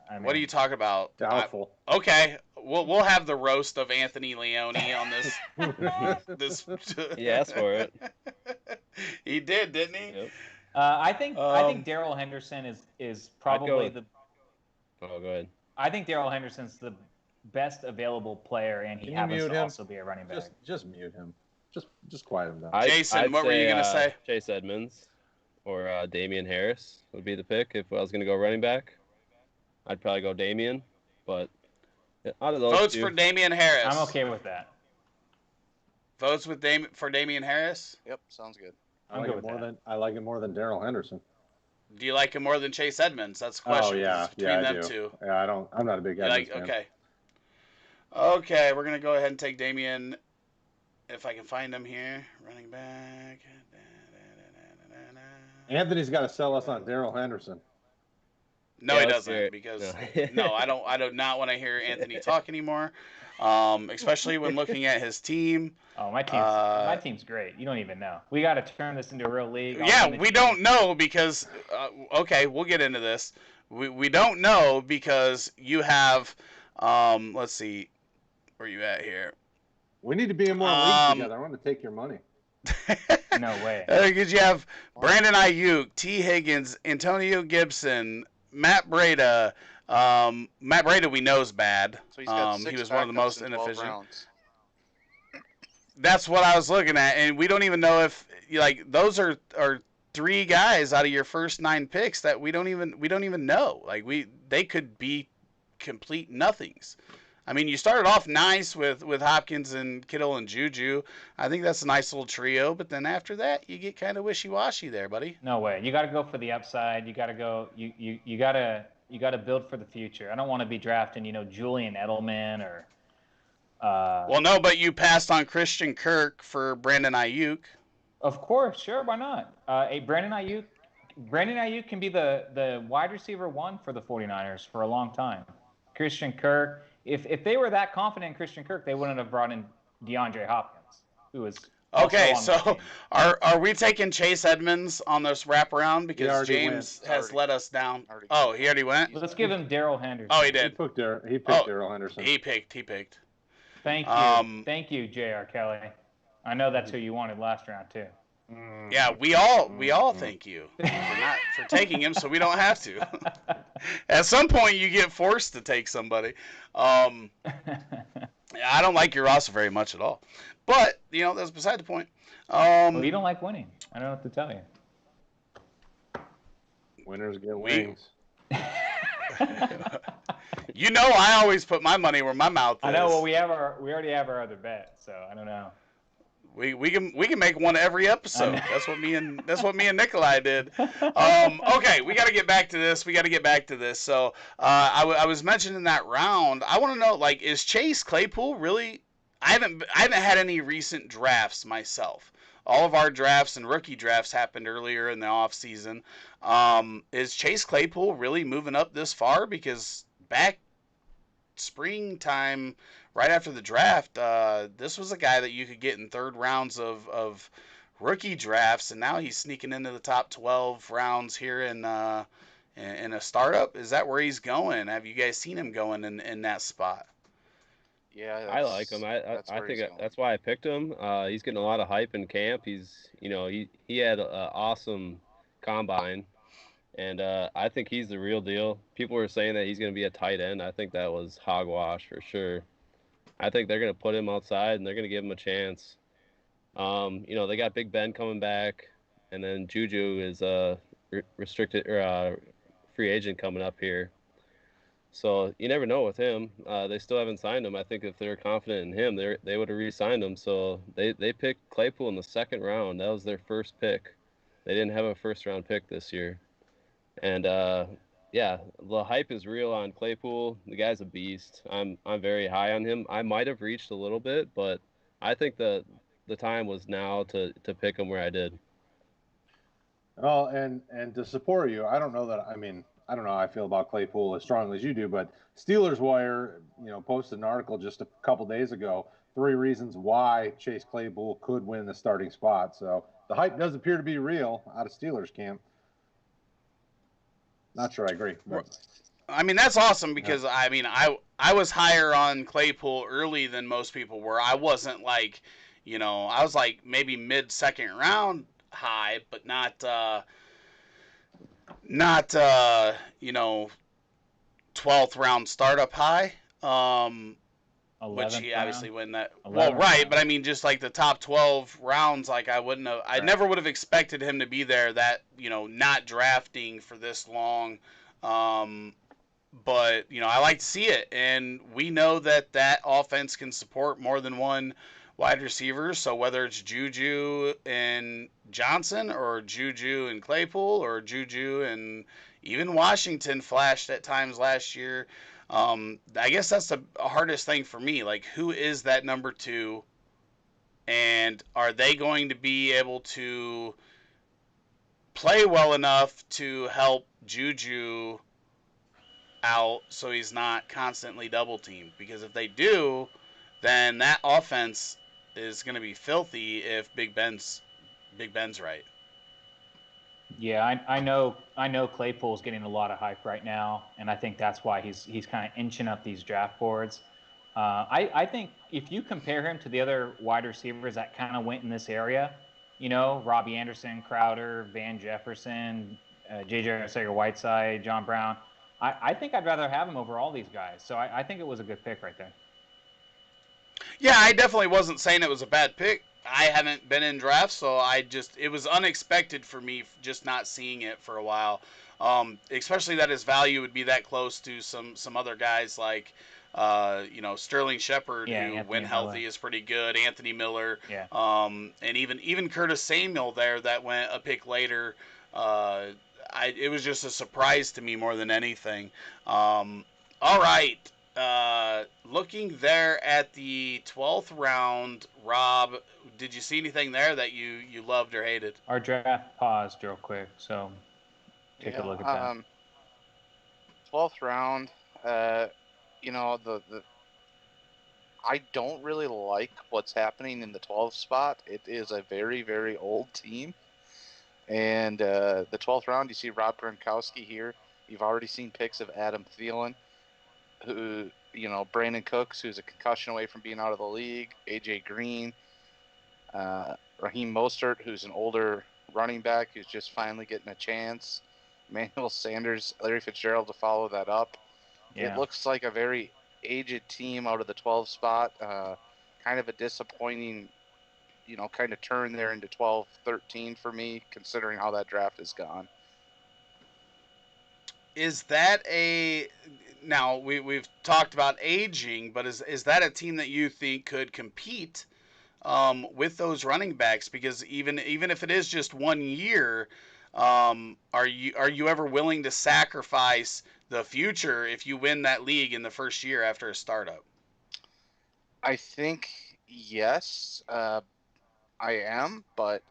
I mean, what are you talking about? Doubtful. Okay, we'll have the roast of Anthony Leone on this. He asked for it. He did, didn't he? Yep. I think Darrell Henderson is probably the. Oh, go ahead. I think Darrell Henderson's the best available player, and he happens to also be a running back. Just mute him. Just quiet him down. Jason, what were you gonna say? Chase Edmonds or Damian Harris would be the pick if I was gonna go running back. I'd probably go Damian, but out of those votes two, for Damian Harris. I'm okay with that. Votes with for Damian Harris. Yep, sounds good. I like it more than Darrell Henderson. Do you like him more than Chase Edmonds? That's the question. Oh yeah, between I them do. two. Yeah, I'm not a big Edmonds fan. Okay, we're gonna go ahead and take Damian. If I can find him here, running back. Anthony's got to sell us on Darrell Henderson. No, Yeah, he let's hear doesn't, it. because No. I do not want to hear Anthony talk anymore. Especially when looking at his team. Oh, my team's great. You don't even know. We got to turn this into a real league. Yeah, we don't know because okay, we'll get into this. We don't know because you have let's see, where you at here? We need to be in more leagues together. I want to take your money. No way. Because you have Brandon Ayuk, T. Higgins, Antonio Gibson, Matt Breda. Matt Breda we know is bad. So he's got he 6 was one of the most backups in 12 inefficient. rounds. That's what I was looking at, and we don't even know if those are 3 guys out of your first 9 picks that we don't even know. They could be complete nothings. I mean, you started off nice with Hopkins and Kittle and Juju. I think that's a nice little trio, but then after that, you get kind of wishy-washy there, buddy. No way. You got to go for the upside. You got to go. You got to build for the future. I don't want to be drafting, Julian Edelman or. Well, no, but you passed on Christian Kirk for Brandon Ayuk. Of course, sure. Why not? Brandon Ayuk Brandon Ayuk can be the wide receiver 1 for the 49ers for a long time. Christian Kirk, if they were that confident in Christian Kirk, they wouldn't have brought in DeAndre Hopkins, who was Okay, also on so are we taking Chase Edmonds on this wraparound because James has let us down? Oh, he already went. Let's give him Darrell Henderson. Oh, he He did. picked Darrell Henderson. He picked. Thank you, J.R. Kelly. I know that's who you wanted last round too. Yeah, we all thank you for taking him, so we don't have to. At some point, you get forced to take somebody. I don't like your roster very much at all, but that's beside the point. Well, you don't like winning. I don't know what to tell you. Winners get wings. I always put my money where my mouth is. I know. Well, we already have our other bet, so I don't know. We can make one every episode. That's what me and Nikolai did. Okay, we got to get back to this. So I was mentioning that round. I want to know, like, is Chase Claypool really? I haven't had any recent drafts myself. All of our drafts and rookie drafts happened earlier in the off season. Is Chase Claypool really moving up this far? Because back springtime, right after the draft, this was a guy that you could get in third rounds of rookie drafts, and now he's sneaking into the top 12 rounds here in a startup. Is that where he's going? Have you guys seen him going in that spot? Yeah, I like him. I think that's why I picked him. He's getting a lot of hype in camp. He's he had an awesome combine, and I think he's the real deal. People were saying that he's going to be a tight end. I think that was hogwash for sure. I think they're going to put him outside and they're going to give him a chance. They got Big Ben coming back, and then Juju is a restricted or free agent coming up here. So you never know with him. They still haven't signed him. I think if they're confident in him, they would have re-signed him. So they picked Claypool in the second round. That was their first pick. They didn't have a first-round pick this year. And, the hype is real on Claypool. The guy's a beast. I'm very high on him. I might have reached a little bit, but I think the time was now to pick him where I did. Well, and to support you, I don't know how I feel about Claypool as strongly as you do, but Steelers Wire, posted an article just a couple days ago, 3 reasons why Chase Claypool could win the starting spot. So the hype does appear to be real out of Steelers camp. Not sure I agree. But. I mean, that's awesome because, I was higher on Claypool early than most people were. I wasn't like, I was like maybe mid-second round high, but not 12th round startup high. Which he obviously went that. Well, right, round. But I mean, just like the top 12 rounds, like I never would have expected him to be there. That not drafting for this long, but I like to see it, and we know that offense can support more than one wide receiver. So whether it's Juju and Johnson, or Juju and Claypool, or Juju and even Washington flashed at times last year. I guess that's the hardest thing for me. Like, who is that number 2? And are they going to be able to play well enough to help Juju out so he's not constantly double teamed? Because if they do, then that offense is going to be filthy if Big Ben's right. Yeah, I know Claypool's getting a lot of hype right now, and I think that's why he's kind of inching up these draft boards. I think if you compare him to the other wide receivers that kind of went in this area, Robbie Anderson, Crowder, Van Jefferson, J.J. Arcega-Whiteside, John Brown, I think I'd rather have him over all these guys. So I think it was a good pick right there. Yeah, I definitely wasn't saying it was a bad pick. I haven't been in drafts, so it was unexpected for me just not seeing it for a while. Especially that his value would be that close to some other guys like, Sterling Shepard, who Anthony when healthy Miller is pretty good. Anthony Miller, yeah. And even Curtis Samuel there that went a pick later. It was just a surprise to me more than anything. All right. Looking there at the 12th round, Rob, did you see anything there that you loved or hated? Our draft paused real quick, so take a look at that. 12th round, the I don't really like what's happening in the 12th spot. It is a very, very old team. And the 12th round, you see Rob Gronkowski here. You've already seen picks of Adam Thielen, who, Brandon Cooks, who's a concussion away from being out of the league, A.J. Green, Raheem Mostert, who's an older running back who's just finally getting a chance, Emmanuel Sanders, Larry Fitzgerald to follow that up. Yeah. It looks like a very aged team out of the 12 spot. Kind of a disappointing, kind of turn there into 12-13 for me, considering how that draft has gone. Is that now we've talked about aging, but is that a team that you think could compete with those running backs? Because even if it is just 1 year, are you ever willing to sacrifice the future if you win that league in the first year after a startup? I think yes, I am, but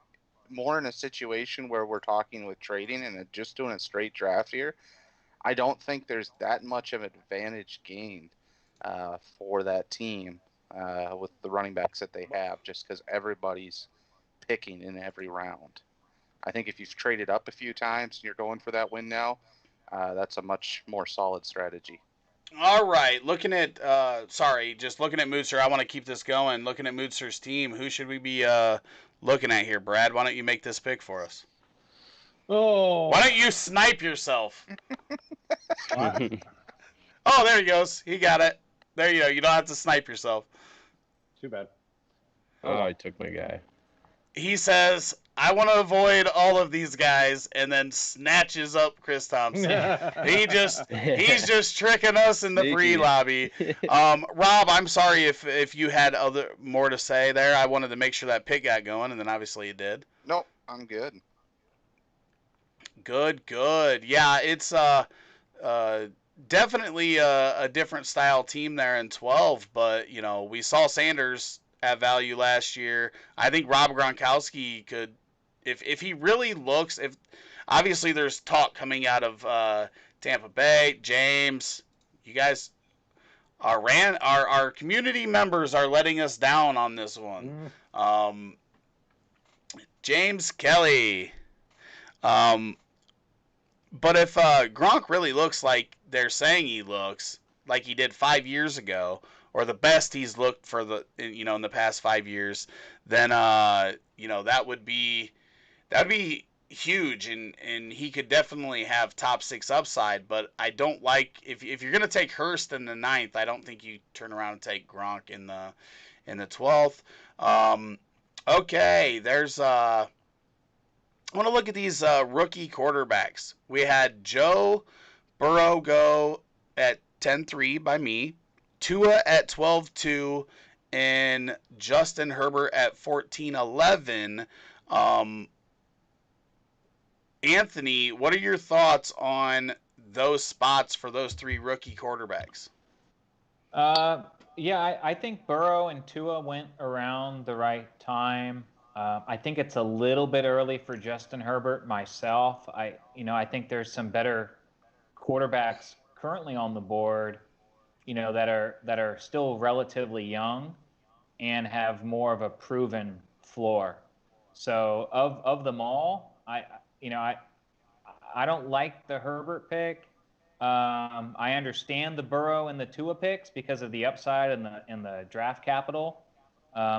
more in a situation where we're talking with trading and just doing a straight draft here. I don't think there's that much of an advantage gained for that team with the running backs that they have, just because everybody's picking in every round. I think if you've traded up a few times and you're going for that win now, that's a much more solid strategy. All right, just looking at Mootser. I want to keep this going. Looking at Mootser's team, who should we be looking at here, Brad? Why don't you make this pick for us? Oh. Why don't you snipe yourself? Oh, there he goes. He got it. There you go. You don't have to snipe yourself. Too bad. Oh, I took my guy. He says, I want to avoid all of these guys, and then snatches up Chris Thompson. He's just tricking us in the Sneaky. pre-lobby. Rob, I'm sorry if you had more to say there. I wanted to make sure that pick got going, and then obviously it did. Nope, I'm good. Good. Yeah, it's definitely a different style team there in 12, but we saw Sanders at value last year. I think Rob Gronkowski could, if he really looks, if obviously there's talk coming out of Tampa Bay. James, you guys, our community members are letting us down on this one. James Kelly. But if Gronk really looks like they're saying he looks, like he did 5 years ago, or the best he's looked for in the past 5 years, then that would be huge, and he could definitely have top 6 upside. But I don't like if you're gonna take Hurst in the 9th, I don't think you turn around and take Gronk in the 12th. Okay, there's I want to look at these rookie quarterbacks. We had Joe Burrow go at 10-3 by me, Tua at 12-2, and Justin Herbert at 14-11. Anthony, what are your thoughts on those spots for those 3 rookie quarterbacks? Yeah, I think Burrow and Tua went around the right time. I think it's a little bit early for Justin Herbert myself. I think there's some better quarterbacks currently on the board, that are still relatively young and have more of a proven floor. So of them all, I don't like the Herbert pick. I understand the Burrow and the Tua picks because of the upside and the draft capital.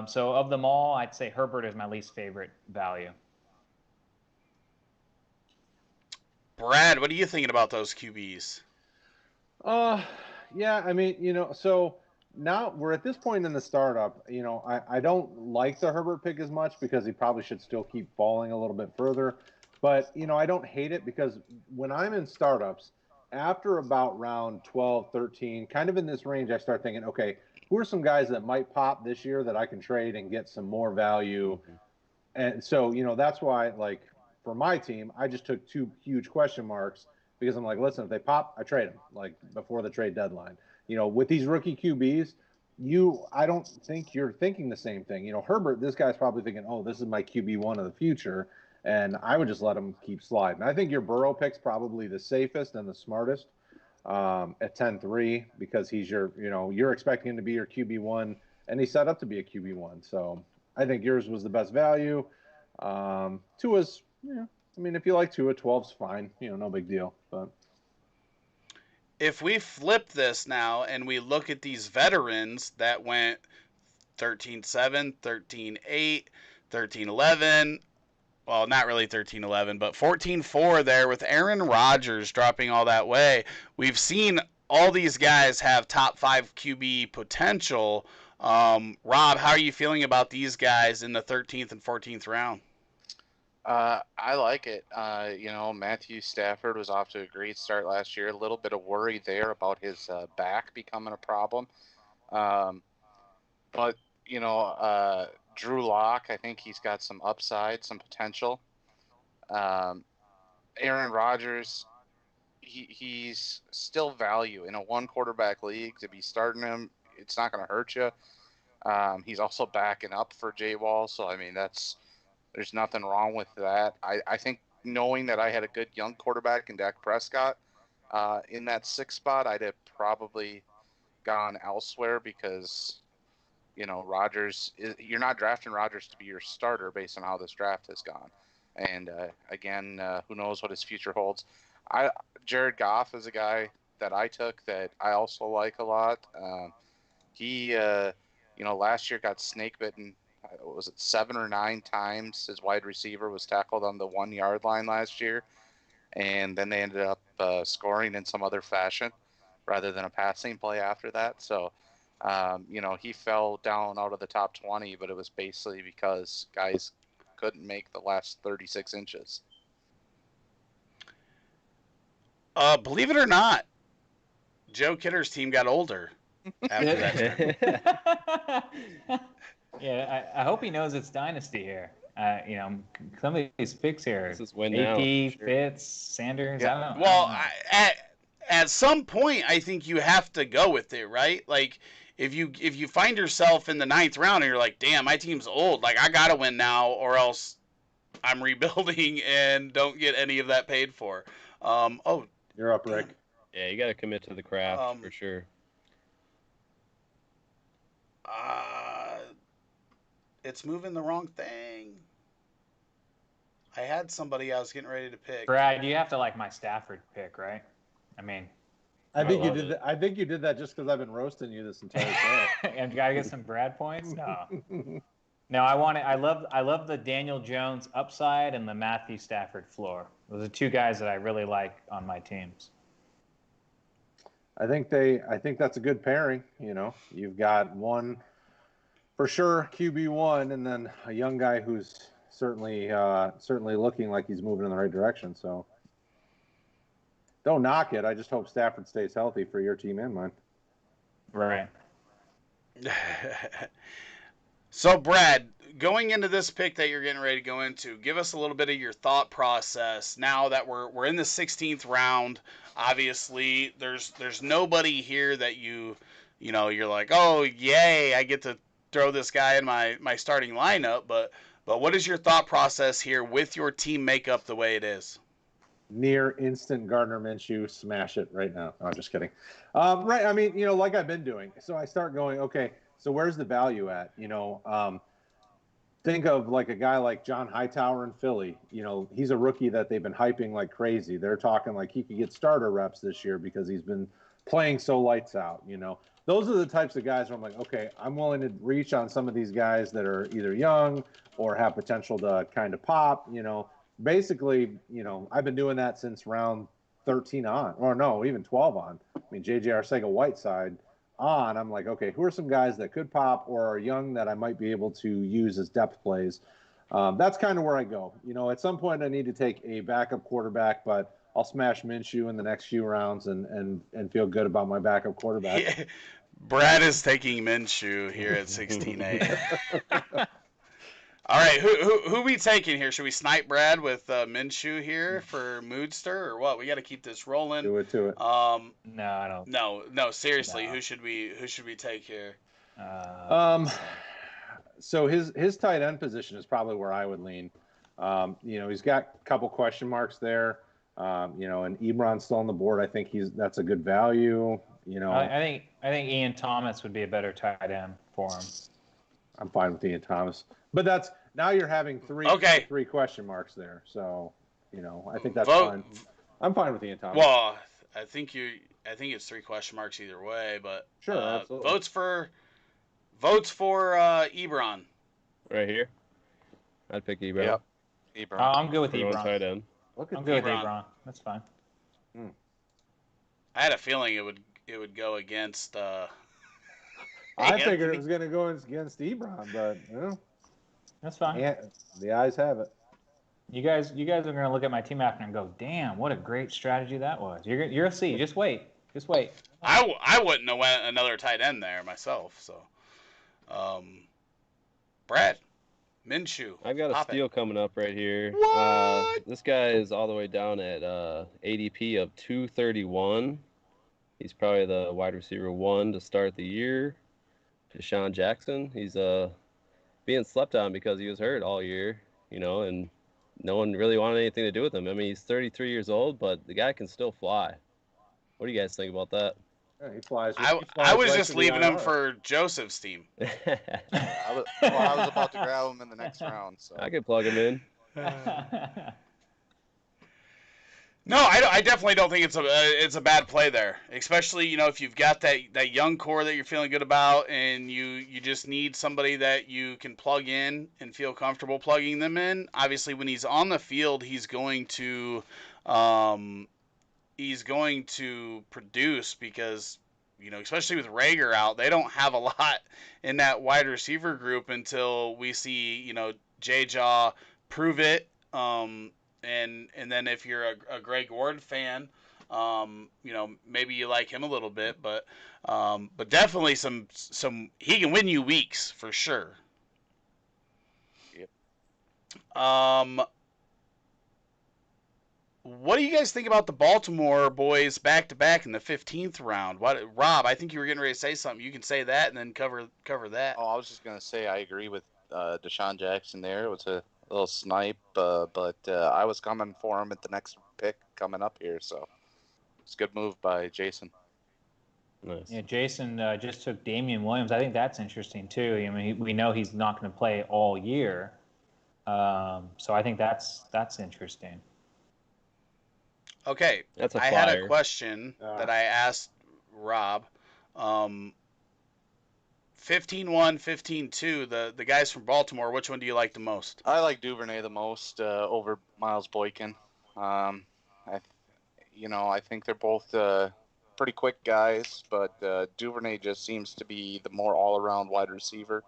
So of them all, I'd say Herbert is my least favorite value. Brad, what are you thinking about those QBs? Yeah, I mean, so now we're at this point in the startup. I don't like the Herbert pick as much because he probably should still keep falling a little bit further. But, I don't hate it because when I'm in startups, after about round 12, 13, kind of in this range, I start thinking, okay, who are some guys that might pop this year that I can trade and get some more value? And so, that's why, like, for my team, I just took 2 huge question marks because I'm like, listen, if they pop, I trade them, like, before the trade deadline. With these rookie QBs, I don't think you're thinking the same thing. Herbert, this guy's probably thinking, oh, this is my QB1 of the future. And I would just let him keep sliding. I think your Burrow pick's probably the safest and the smartest at 10-3 because he's you're expecting him to be your QB1, and he's set up to be a QB1. So I think yours was the best value. Tua's, I mean, if you like Tua, 12's fine. No big deal. But if we flip this now and we look at these veterans that went 13-7, 13-8, 13-11, well, not really 13-11, but 14-4 there with Aaron Rodgers dropping all that way. We've seen all these guys have top 5 QB potential. Rob, how are you feeling about these guys in the 13th and 14th round? I like it. Matthew Stafford was off to a great start last year. A little bit of worry there about his back becoming a problem. But Drew Lock, I think he's got some upside, some potential. Aaron Rodgers, he's still value in a 1-quarterback league. To be starting him, it's not going to hurt you. He's also backing up for J-Wall, so I mean there's nothing wrong with that. I think knowing that I had a good young quarterback in Dak Prescott in that 6th spot, I'd have probably gone elsewhere because Rodgers you're not drafting Rodgers to be your starter based on how this draft has gone. And again, who knows what his future holds. Jared Goff is a guy that I took that I also like a lot. He last year got snake bitten. Was it 7 or 9 times his wide receiver was tackled on the 1-yard line last year, and then they ended up scoring in some other fashion rather than a passing play after that. So he fell down out of the top 20, but it was basically because guys couldn't make the last 36 inches. Believe it or not, Joe Kidder's team got older after that turn. Yeah, I hope he knows it's Dynasty here. Some of these picks here. This is win AP, now. Sure. Fitz, Sanders. Yeah. I don't Well, know. at some point, I think you have to go with it, right? Like, if you find yourself in the 9th round and you're like, damn, my team's old, like I gotta win now, or else I'm rebuilding and don't get any of that paid for. you're up, Rick. Yeah, you got to commit to the craft for sure. It's moving the wrong thing. I had somebody I was getting ready to pick. Brad, you have to like my Stafford pick, right? I mean, I think you love did. it. I think you did that just because I've been roasting you this entire show. and gotta get some Brad points. No, I love the Daniel Jones upside and the Matthew Stafford floor. Those are 2 guys that I really like on my teams. I think that's a good pairing. You've got one for sure QB1, and then a young guy who's certainly looking like he's moving in the right direction. So don't knock it. I just hope Stafford stays healthy for your team and mine. Right. So, Brad, going into this pick that you're getting ready to go into, give us a little bit of your thought process now that we're in the 16th round. Obviously, there's nobody here that you're like, oh, yay, I get to throw this guy in my starting lineup. But what is your thought process here with your team makeup the way it is? Near instant Gardner Minshew, smash it right now. No, I'm just kidding. Right. I mean, like I've been doing. So I start going, okay, so where's the value at? Think of like a guy like John Hightower in Philly. He's a rookie that they've been hyping like crazy. They're talking like he could get starter reps this year because he's been playing so lights out. Those are the types of guys where I'm like, okay, I'm willing to reach on some of these guys that are either young or have potential to kind of pop. Basically, I've been doing that since round 13 on, or no, even 12 on. I mean, J.J. Arcega-Whiteside on. I'm like, okay, who are some guys that could pop or are young that I might be able to use as depth plays? That's kind of where I go. At some point I need to take a backup quarterback, but I'll smash Minshew in the next few rounds and feel good about my backup quarterback. Yeah. Brad is taking Minshew here at 16-8. All right, who we taking here? Should we snipe Brad with Minshew here for Moodster or what? We got to keep this rolling. Do it. No, I don't. No, seriously. No. Who should we take here? So his tight end position is probably where I would lean. He's got a couple question marks there. And Ebron's still on the board. I think that's a good value. I think Ian Thomas would be a better tight end for him. I'm fine with Ian Thomas, but now you're having three question marks there. So, I think that's fine. I'm fine with Ian Thomas. Well, I think it's 3 question marks either way, but sure, absolutely. Votes for Ebron. Right here. I'd pick Ebron. Yep. Ebron. I'm good with Ebron. Tight end. I'm good with Ebron. That's fine. I had a feeling it would go against. I figured it was going to go against Ebron, but that's fine. Yeah, the eyes have it. You guys are going to look at my team after and go, "Damn, what a great strategy that was." You're a C. Just wait. I wouldn't have went another tight end there myself. So, Brad Minshew. I've got a steal coming up right here. What? This guy is all the way down at ADP of 231. He's probably the wide receiver 1 to start the year. Deshaun Jackson. He's being slept on because he was hurt all year, and no one really wanted anything to do with him. I mean, he's 33 years old, but the guy can still fly. What do you guys think about that? Yeah, he flies. I was just leaving him for Joseph's team. I was about to grab him in the next round. So I could plug him in. No, I definitely don't think it's a bad play there. Especially, if you've got that young core that you're feeling good about, and you just need somebody that you can plug in and feel comfortable plugging them in. Obviously, when he's on the field, he's going to produce because, especially with Rager out, they don't have a lot in that wide receiver group until we see, J-Jaw prove it. And then if you're a Greg Ward fan, maybe you like him a little bit, but definitely some he can win you weeks for sure. Yep. What do you guys think about the Baltimore boys back to back in the 15th round? Rob? I think you were getting ready to say something. You can say that and then cover that. Oh, I was just gonna say I agree with Deshaun Jackson there. It was a little snipe, but I was coming for him at the next pick coming up here, so it's a good move by Jason. Nice. Yeah, Jason just took Damian Williams. I think that's interesting too. I mean, we know he's not going to play all year, so I think that's interesting. Okay, that's I had a question that I asked Rob. 15-1, 15-2, the guys from Baltimore, which one do you like the most? I like Duvernay the most over Miles Boykin. I think they're both pretty quick guys, but Duvernay just seems to be the more all-around wide receiver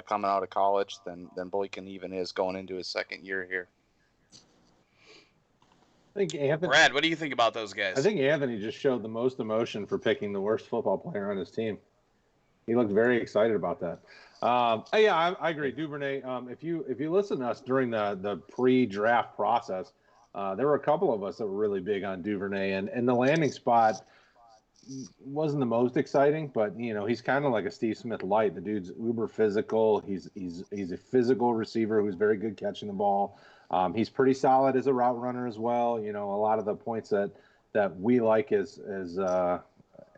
coming out of college than Boykin even is going into his second year here. I think Anthony, Brad, what do you think about those guys? I think Anthony just showed the most emotion for picking the worst football player on his team. He looked very excited about that. I agree. Duvernay, if you listen to us during the pre-draft process, there were a couple of us that were really big on Duvernay, and the landing spot wasn't the most exciting, but he's kind of like a Steve Smith light. The dude's uber physical. He's a physical receiver who's very good catching the ball. He's pretty solid as a route runner as well. A lot of the points that we like as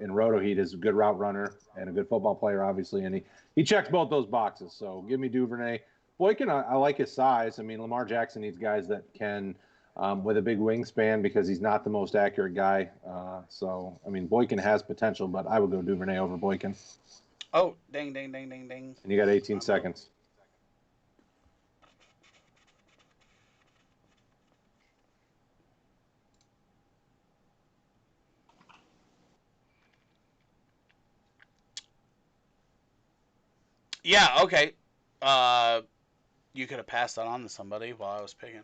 in RotoHeat is a good route runner and a good football player, obviously, and he checks both those boxes. So give me Duvernay. Boykin, I like his size. I mean, Lamar Jackson needs guys that can, with a big wingspan, because he's not the most accurate guy. Boykin has potential, but I would go Duvernay over Boykin. Oh, ding, ding, ding, ding, ding. And you got 18 seconds. Yeah, okay. You could have passed that on to somebody while I was picking.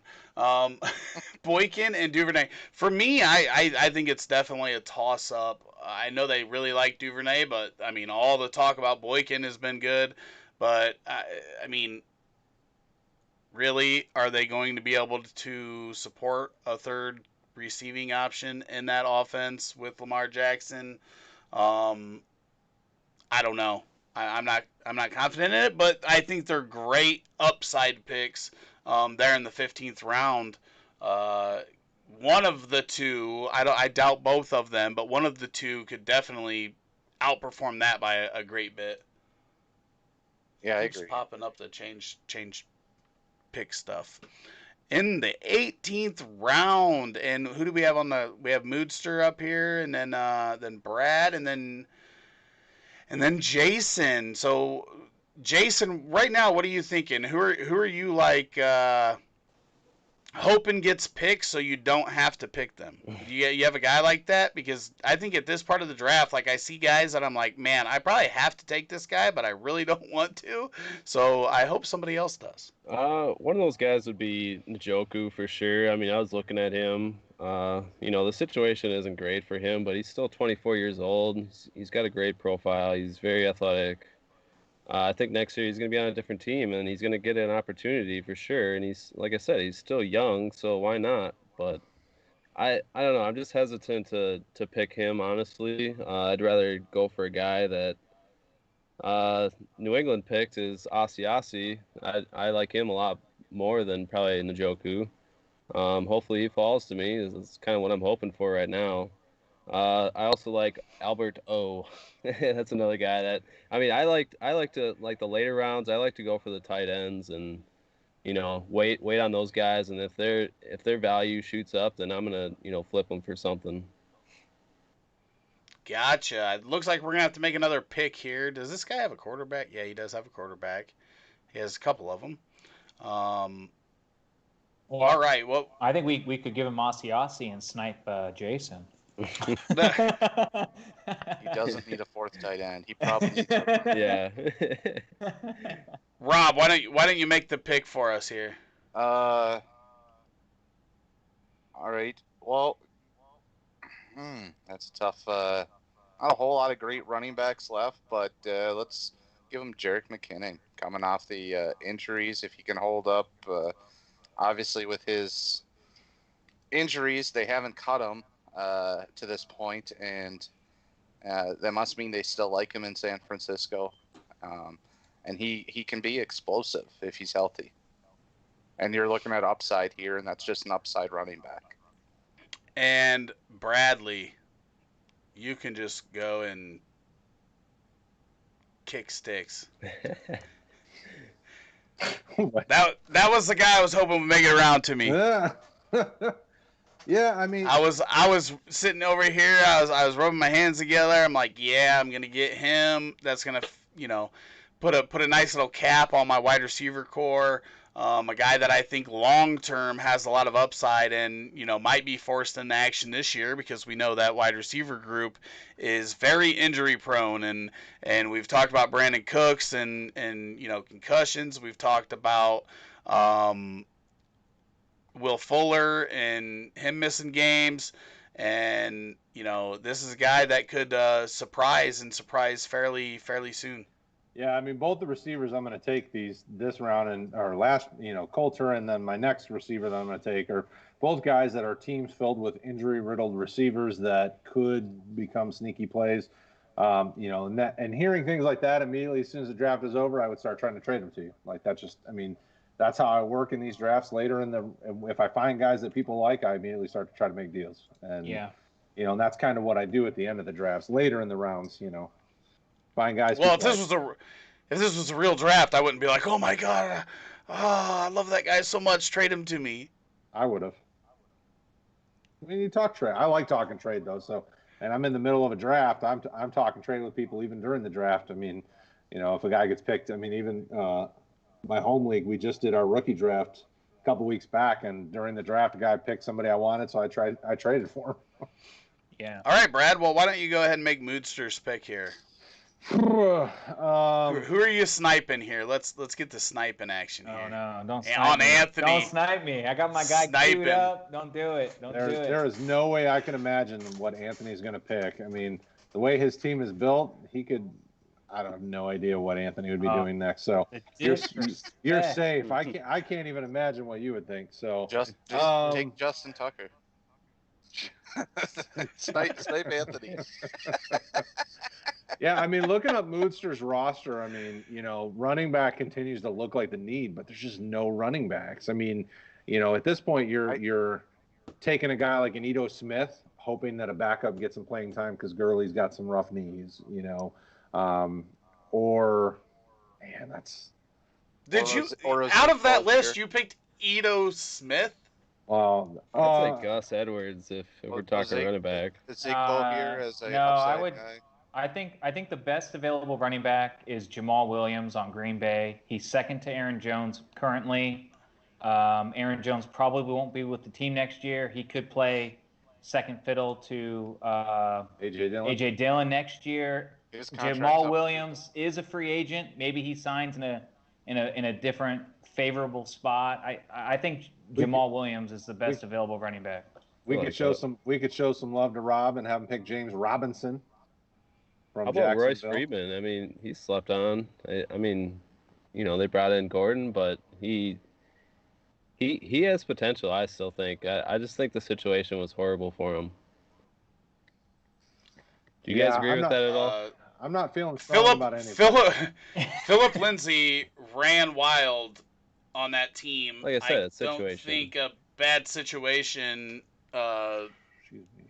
Boykin and Duvernay. For me, I think it's definitely a toss-up. I know they really like Duvernay, but, all the talk about Boykin has been good. But, really, are they going to be able to support a third receiving option in that offense with Lamar Jackson? I don't know. I'm not confident in it, but I think they're great upside picks there in the 15th round. One of the two, I doubt both of them, but one of the two could definitely outperform that by a great bit. Yeah, I Keeps agree. popping up the change pick stuff. In the 18th round, and who do we have on the? We have Moodster up here, and then Brad, and then Jason. So Jason, right now, what are you thinking? Who are you like hoping gets picked so you don't have to pick them? You have a guy like that? Because I think at this part of the draft, like I see guys that I'm like, man, I probably have to take this guy, but I really don't want to. So I hope somebody else does. One of those guys would be Njoku for sure. I mean, I was looking at him. The situation isn't great for him, but he's still 24 years old. He's got a great profile. He's very athletic. I think next year he's going to be on a different team, and he's going to get an opportunity for sure. And he's, like I said, he's still young, so why not? But I don't know. I'm just hesitant to pick him, honestly. I'd rather go for a guy that New England picked is Asiasi. I like him a lot more than probably Njoku. Hopefully he falls to me. Is kind of what I'm hoping for right now. I also like Albert O. That's another guy that I like to like the later rounds. I like to go for the tight ends and wait on those guys. And if their value shoots up, then I'm gonna flip them for something. Gotcha. It looks like we're gonna have to make another pick here. Does this guy have a quarterback? Yeah, he does have a quarterback. He has a couple of them. Well, all right. Well, I think we could give him Asiasi and snipe Jason. He doesn't need a fourth tight end. He probably needs a Yeah. Rob, why don't you make the pick for us here? All right. Well, that's tough. Not a whole lot of great running backs left, but let's give him Jerick McKinnon coming off the injuries. If he can hold up, obviously with his injuries, they haven't cut him to this point, and that must mean they still like him in San Francisco. And he can be explosive if he's healthy. And you're looking at upside here, and that's just an upside running back. And Bradley, you can just go and kick sticks. that was the guy I was hoping would make it around to me. Yeah. Yeah, I mean, I was sitting over here. I was rubbing my hands together. I'm like, yeah, I'm gonna get him. That's gonna put a nice little cap on my wide receiver core. A guy that I think long term has a lot of upside and might be forced into action this year because we know that wide receiver group is very injury prone, and we've talked about Brandon Cooks and concussions. We've talked about Will Fuller and him missing games, and this is a guy that could surprise fairly soon. yeah, I mean, both the receivers I'm going to take this round or last, Coulter, and then my next receiver that I'm going to take are both guys that are teams filled with injury-riddled receivers that could become sneaky plays. And hearing things like that immediately as soon as the draft is over, I would start trying to trade them to you. Like that's how I work in these drafts later if I find guys that people like, I immediately start to try to make deals. And, and that's kind of what I do at the end of the drafts later in the rounds, find guys. Well, if this was a real draft, I wouldn't be like, oh my God, I love that guy so much. Trade him to me. I would have. I mean, you talk trade. I like talking trade though. So, and I'm in the middle of a draft. I'm talking trade with people even during the draft. I mean, if a guy gets picked, I mean, even my home league, we just did our rookie draft a couple weeks back, and during the draft, a guy picked somebody I wanted, so I traded for him. Yeah. All right, Brad. Well, why don't you go ahead and make Moodster's pick here? Who are you sniping here? Let's get the sniping action here. Oh no! Don't snipe on me. Anthony. Don't snipe me. I got my guy queued up. Don't do it. Don't do it. There is no way I can imagine what Anthony's going to pick. I mean, the way his team is built, he could. I have no idea what Anthony would be doing next. So you're safe. I can't even imagine what you would think. So just take Justin Tucker. snipe Anthony. Yeah, I mean, looking up Moodster's roster, I mean, running back continues to look like the need, but there's just no running backs. I mean, at this point, you're taking a guy like an Ito Smith, hoping that a backup gets some playing time because Gurley's got some rough knees, or man, that's Did you or out of that Ezekiel list here. you picked Ito Smith? well, I'd say Gus Edwards if we're Well, talking Zeke- running back. Ezekiel here as a No, I upside would. guy. I think the best available running back is Jamal Williams on Green Bay. He's second to Aaron Jones currently. Aaron Jones probably won't be with the team next year. He could play second fiddle to AJ Dillon next year. His contract's Jamal up. Williams is a free agent. Maybe he signs in a different favorable spot. I think Jamal Williams is the best available running back. We like could show that. we could show some love to Rob and have him pick James Robinson from How about Royce Jacksonville. Freeman? I mean, he slept on. I mean, they brought in Gordon, but he has potential. I still think. I just think the situation was horrible for him. Do you guys agree with that at all? I'm not feeling strong about anything. Philip Lindsay ran wild on that team. Like I said, it's don't situation. think a bad situation Excuse me.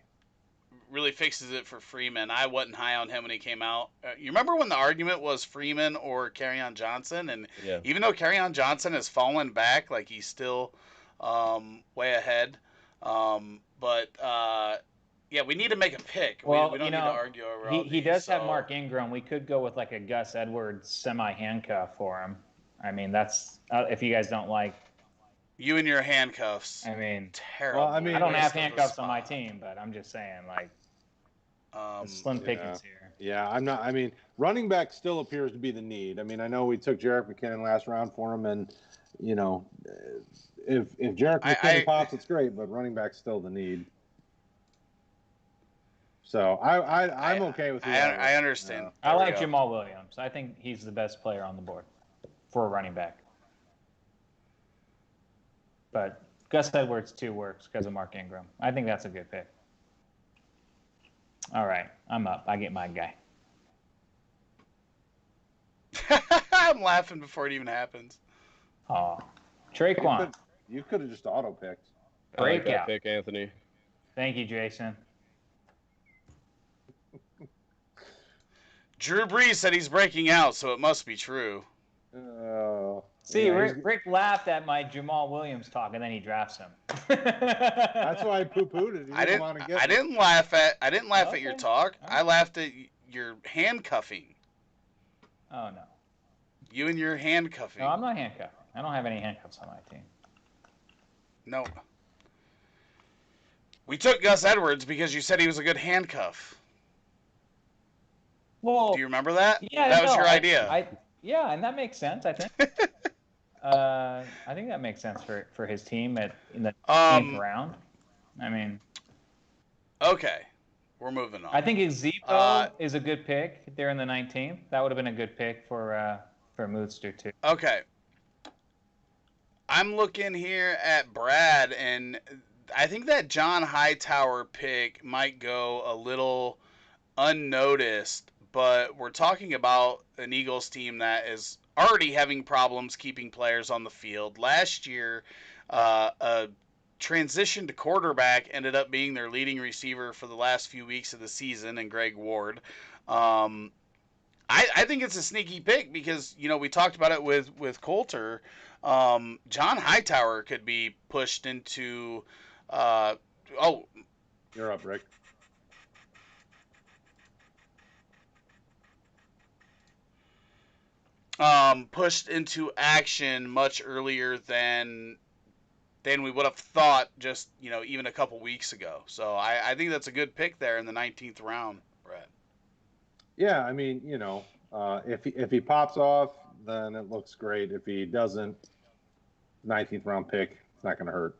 really fixes it for Freeman. I wasn't high on him when he came out. You remember when the argument was Freeman or Kerryon Johnson? And Yeah. even though Kerryon Johnson has fallen back, like he's still way ahead. Yeah, we need to make a pick. Well, we don't need to argue over all he these, does have so- Mark Ingram. We could go with like a Gus Edwards semi-handcuff for him. I mean, that's if you guys don't like. You and your handcuffs. I mean, Terrible. Well, I mean, I don't waste have of a handcuffs on my spot. team, but I'm just saying, like, slim Yeah. pickings here. Yeah, I'm not. I mean, running back still appears to be the need. I mean, I know we took Jarek McKinnon last round for him, and if Jarek McKinnon pops, it's great, but running back's still the need. So I'm okay with whoever. I understand. I There we like go. Jamal Williams. I think he's the best player on the board for a running back. But Gus Edwards too works because of Mark Ingram. I think that's a good pick. All right, I'm up. I get my guy. I'm laughing before it even happens. Oh, Traquan. You could have just auto picked. I like that Breakout. pick, Anthony. Thank you, Jason. Drew Brees said he's breaking out, so it must be true. See, yeah, Rick laughed at my Jamal Williams talk, and then he drafts him. that's why I poo-pooed it. He didn't want to get I it. didn't laugh at your Okay. talk. I laughed at your handcuffing. Oh no, You and your handcuffing. no, I'm not handcuffed. I don't have any handcuffs on my team. No. We took Gus Edwards because you said he was a good handcuff. Well, Do you remember that? yeah, That was no, your idea. Yeah, and that makes sense. I think. I think that makes sense for his team in the 10th round. I mean, Okay. We're moving on. I think Ezekiel is a good pick there in the 19th. That would have been a good pick for Moodster too. Okay. I'm looking here at Brad, and I think that John Hightower pick might go a little unnoticed, but we're talking about an Eagles team that is already having problems keeping players on the field. Last year, a transition to quarterback ended up being their leading receiver for the last few weeks of the season, and Greg Ward. I think it's a sneaky pick because, we talked about it with Coulter. John Hightower could be pushed into You're up, Rick. pushed into action much earlier than we would have thought just, even a couple weeks ago. So I think that's a good pick there in the 19th round, Brett. Yeah, I mean, if he pops off, then it looks great. If he doesn't, 19th round pick, it's not going to hurt.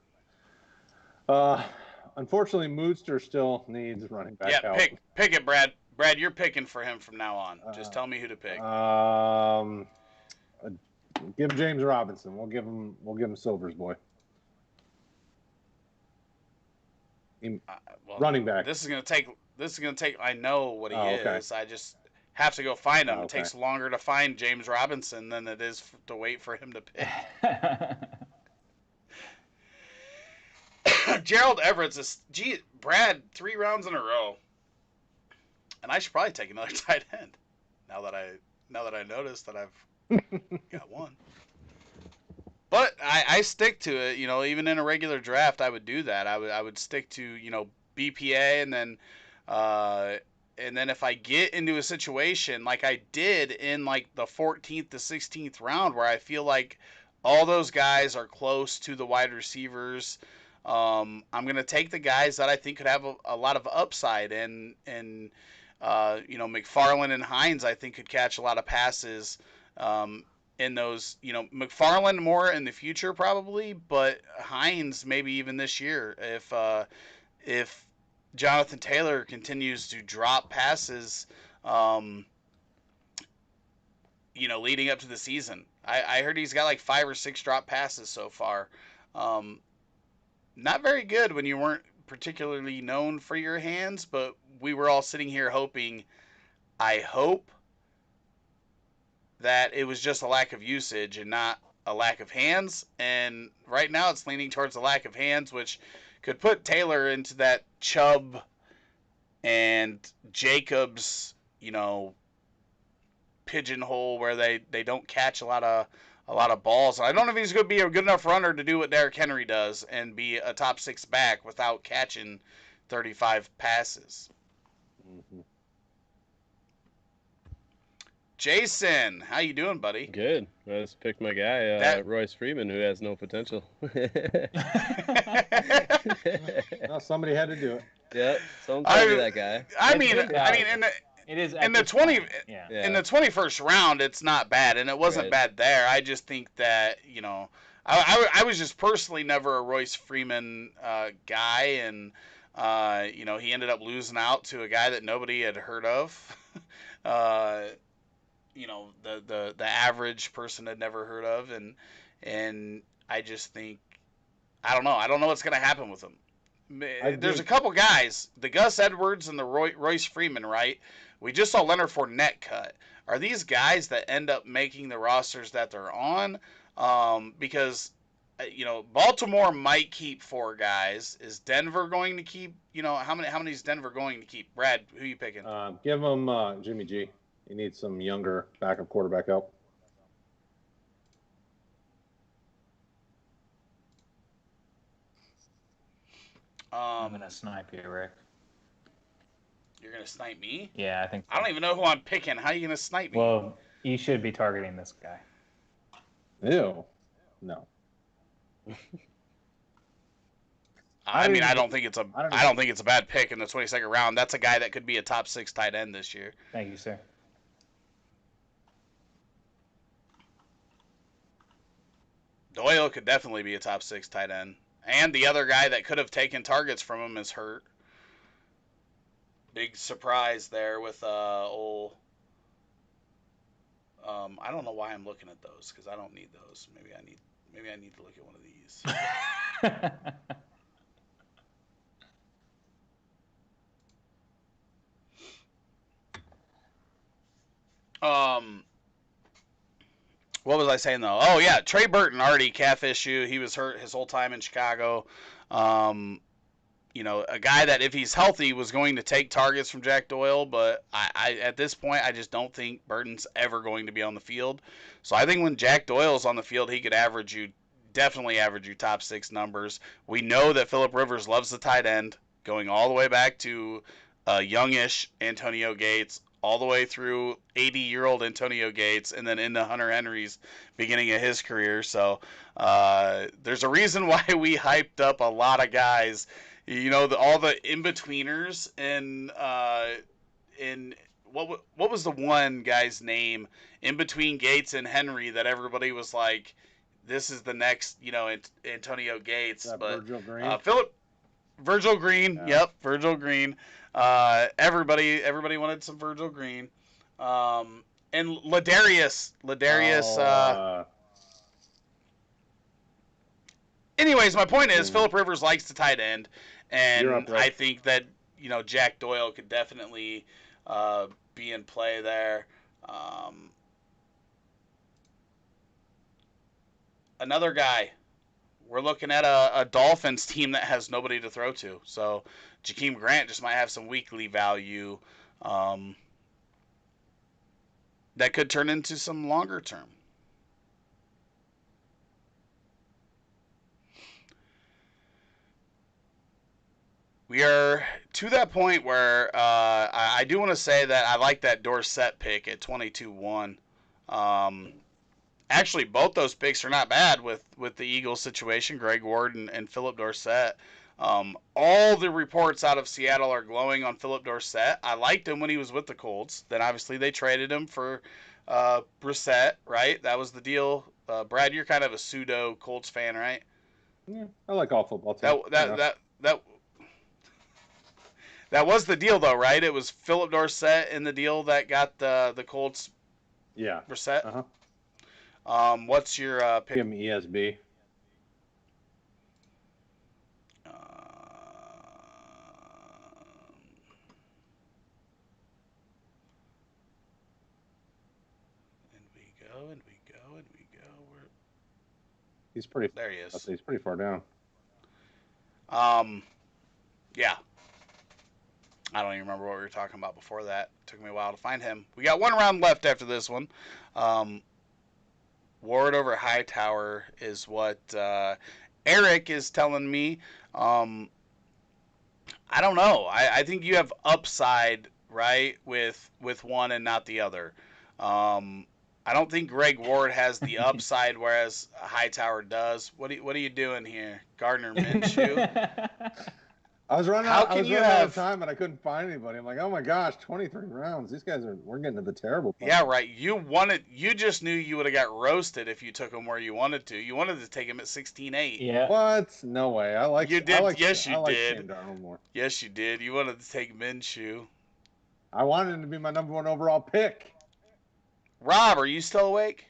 Unfortunately, Moodster still needs running back Yeah, help. pick it, Brad. Brad, you're picking for him from now on. Just tell me who to pick. Give him James Robinson. We'll give him Silver's boy. Well, running back. This is gonna take. I know what he Oh, okay. is. I just have to go find him. Oh, It okay. takes longer to find James Robinson than it is to wait for him to pick. Gerald Everett's Brad, 3 rounds in a row. And I should probably take another tight end. Now that I noticed that I've got one. But I stick to it, even in a regular draft I would do that. I would stick to, BPA and then if I get into a situation like I did in like the 14th to 16th round where I feel like all those guys are close to the wide receivers, I'm going to take the guys that I think could have a lot of upside and McFarland and Hines I think could catch a lot of passes in those, McFarland more in the future probably, but Hines maybe even this year if Jonathan Taylor continues to drop passes, leading up to the season. I heard he's got like 5 or 6 drop passes so far. Not very good when you weren't particularly known for your hands, but we were all sitting here hoping, I hope that it was just a lack of usage and not a lack of hands. And right now it's leaning towards a lack of hands, which could put Taylor into that Chubb and Jacobs, pigeonhole where they don't catch a lot of balls. I don't know if he's going to be a good enough runner to do what Derrick Henry does and be a top 6 back without catching 35 passes. Mm-hmm. Jason, how you doing, buddy? Good. I just picked my guy, Royce Freeman, who has no potential. Well, somebody had to do it. Yep, someone told me that guy. It is in the 21st round, it's not bad, and it wasn't bad there. I just think that I was just personally never a Royce Freeman guy, and he ended up losing out to a guy that nobody had heard of. The average person had never heard of, and I just think I don't know what's gonna happen with him. There's a couple guys, the Gus Edwards and the Royce Freeman, right? We just saw Leonard Fournette cut. Are these guys that end up making the rosters that they're on? Because Baltimore might keep 4 guys. Is Denver going to keep? How many is Denver going to keep? Brad, who are you picking? Give him Jimmy G. He needs some younger backup quarterback help. I'm going to snipe you, Rick. You're going to snipe me? Yeah, I think so. I don't even know who I'm picking. How are you going to snipe me? Well, you should be targeting this guy. Ew. No. I don't think it's a bad pick in the 22nd round. That's a guy that could be a top 6 tight end this year. Thank you, sir. Doyle could definitely be a top 6 tight end. And the other guy that could have taken targets from him is hurt. Big surprise there with I don't know why I'm looking at those because I don't need those. Maybe I need to look at one of these. What was I saying though? Oh yeah, Trey Burton already calf issue. He was hurt his whole time in Chicago. A guy that if he's healthy was going to take targets from Jack Doyle, but I at this point I just don't think Burton's ever going to be on the field. So I think when Jack Doyle's on the field, he could definitely average you top 6 numbers. We know that Phillip Rivers loves the tight end, going all the way back to youngish Antonio Gates, all the way through 80-year-old Antonio Gates, and then into Hunter Henry's beginning of his career. So there's a reason why we hyped up a lot of guys. All the in-betweeners in what was the one guy's name in between Gates and Henry that everybody was like, this is the next, Antonio Gates. But Virgil Green? Virgil Green. Yeah. Yep, Virgil Green. Everybody wanted some Virgil Green. And Ladarius. Anyways, my point is Phillip Rivers likes the tight end, and I think that Jack Doyle could definitely be in play there. Another guy. We're looking at a Dolphins team that has nobody to throw to. So Jakeem Grant just might have some weekly value that could turn into some longer term. We are to that point where I do want to say that I like that Dorsett pick at 22-1. Actually, both those picks are not bad with the Eagles situation, Greg Ward and Philip Dorsett. All the reports out of Seattle are glowing on Philip Dorsett. I liked him when he was with the Colts. Then obviously they traded him for Brissett, right? That was the deal. Brad, you're kind of a pseudo Colts fan, right? Yeah, I like all football teams. That was the deal, though, right? It was Philip Dorsett in the deal that got the Colts. Yeah. Brissett. What's your pick? Give him ESB. And we go. He's pretty. There he is. He's pretty far down. Yeah. I don't even remember what we were talking about before that. It took me a while to find him. We got one round left after this one. Ward over Hightower is what Eric is telling me. I don't know. I think you have upside, right, with one and not the other. I don't think Greg Ward has the upside, whereas Hightower does. What are you doing here, Gardner Minshew? I was running How out. I can was you running out have- of time, and I couldn't find anybody. I'm like, oh my gosh, 23 rounds. These guys we're getting to the terrible part. Yeah, right. You just knew you would have got roasted if you took him where you wanted to. You wanted to take him at 16-8. Yeah. What? No way. I like. You did. Yes, you I like did. Sam Darnold more. Yes, you did. You wanted to take Minshew. I wanted him to be my number one overall pick. Rob, are you still awake?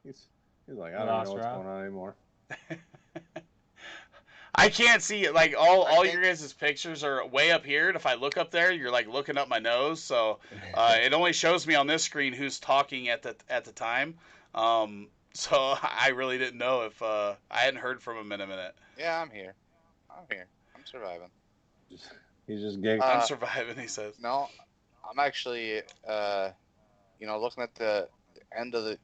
He's like, I don't know what's going on anymore. I can't see it. Like all your guys' pictures are way up here, and if I look up there, you're like looking up my nose. So it only shows me on this screen who's talking at the time. So I really didn't know if I hadn't heard from him in a minute. Yeah, I'm here. I'm surviving. He's just giggling. I'm surviving, he says. No, I'm actually, looking at the end of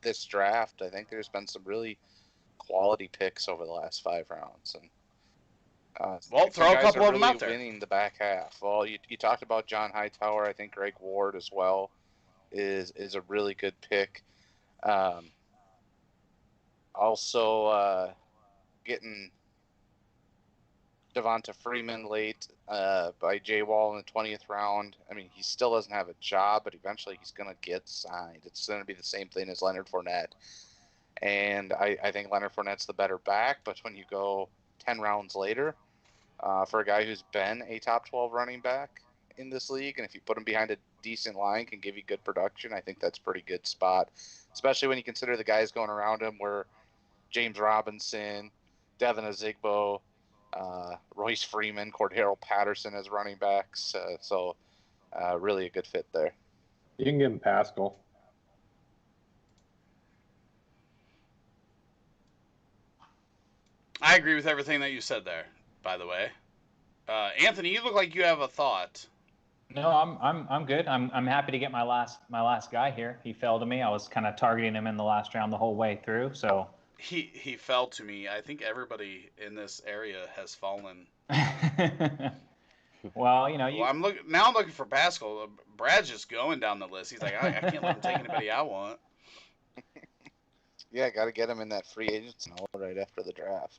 this draft. I think there's been some really quality picks over the last 5 rounds, and well, throw a couple of them out there. Winning the back half. Well, you talked about John Hightower. I think Greg Ward as well is a really good pick. Also, getting Devonta Freeman late by Jay Wall in the 20th round. I mean, he still doesn't have a job, but eventually he's going to get signed. It's going to be the same thing as Leonard Fournette. And I think Leonard Fournette's the better back, but when you go 10 rounds later, for a guy who's been a top 12 running back in this league, and if you put him behind a decent line, can give you good production, I think that's a pretty good spot, especially when you consider the guys going around him were James Robinson, Devin Ozigbo, Royce Freeman, Cordero Patterson as running backs. So really a good fit there. You can give him Pascal. I agree with everything that you said there, by the way. Anthony, you look like you have a thought. No, I'm good. I'm happy to get my last guy here. He fell to me. I was kind of targeting him in the last round the whole way through. So he fell to me. I think everybody in this area has fallen. Well, I'm looking for Pascal. Brad's just going down the list. He's like, I can't let him take anybody I want. Yeah, got to get him in that free agency right after the draft.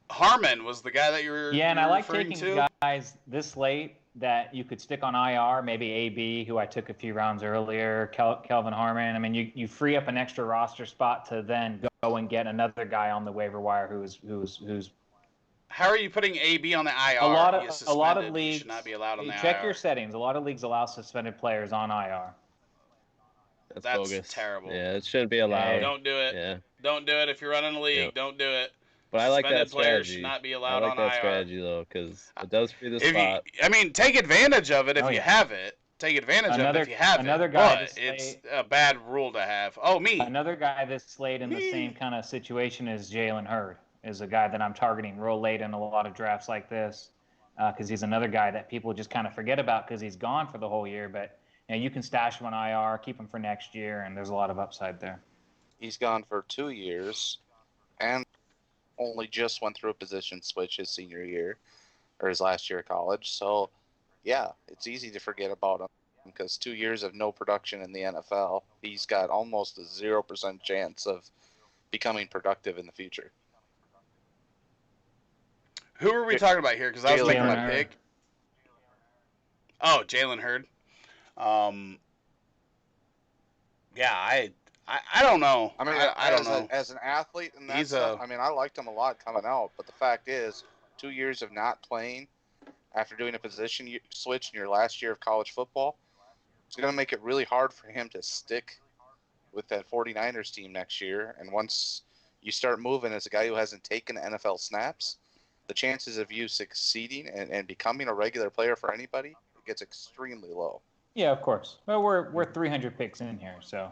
Harmon was the guy that you were and I like referring taking to? guys this late that you could stick on IR, maybe AB, who I took a few rounds earlier, Kelvin Harmon. I mean, you free up an extra roster spot to then go and get another guy on the waiver wire who's. How are you putting AB on the IR? A lot of He leagues should not be allowed on the check IR. your settings. A lot of leagues allow suspended players on IR. That's bogus. terrible. Yeah, it shouldn't be allowed. Don't do it. Yeah. Don't do it if you're running a league. Yep. Don't do it. But I like Suspended that players strategy. should not be I allowed like on that IR. strategy though, because it does free the If you, spot. I mean, take advantage of it if Oh, you yeah. have it. Take advantage of it Another- if you have another it. guy But to it's slay- a bad rule to have. Oh, me. Another guy that's slayed in the same kind of situation is Jalen Hurd, is a guy that I'm targeting real late in a lot of drafts like this, because he's another guy that people just kind of forget about because he's gone for the whole year. But you can stash him on IR, keep him for next year, and there's a lot of upside there. He's gone for 2 years, and only just went through a position switch his senior year, or his last year of college. So, yeah, it's easy to forget about him because 2 years of no production in the NFL, he's got almost a 0% chance of becoming productive in the future. Who are we talking about here? Because I was making Jalen my Hurd. pick. Oh, Jalen Hurd. Yeah, I don't know. I mean, I don't know. as an athlete and that He's stuff, I mean, I liked him a lot coming out, but the fact is, 2 years of not playing after doing a position switch in your last year of college football, it's going to make it really hard for him to stick with that 49ers team next year. And once you start moving as a guy who hasn't taken NFL snaps, the chances of you succeeding and becoming a regular player for anybody gets extremely low. Yeah, of course. Well, we're 300 picks in here, so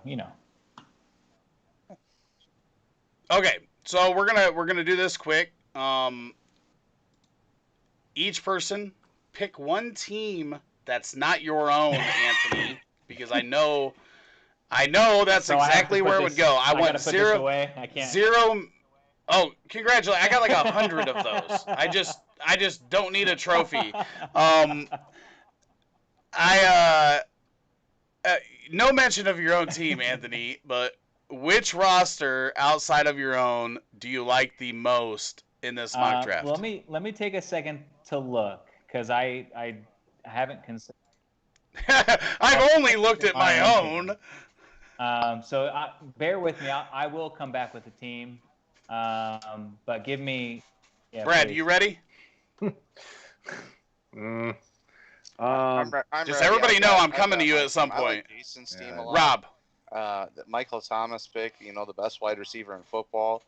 Okay, so we're gonna do this quick. Each person pick one team that's not your own, Anthony, because I know that's So I have to exactly put where it this- would go. I gotta want put this zero. away. I can't. Zero. Oh, congratulations! I got like 100 of those. I just don't need a trophy. No mention of your own team, Anthony. But which roster outside of your own do you like the most in this mock draft? Let me take a second to look because I haven't considered. I've only looked at my own. So bear with me. I will come back with a team, but give me. Yeah, Brad, please. you ready? Mm. I'm Just ready. everybody know I'm coming got to you my at some team. I like point. Jason's team Yeah. a lot. Rob. The Michael Thomas pick, the best wide receiver in football.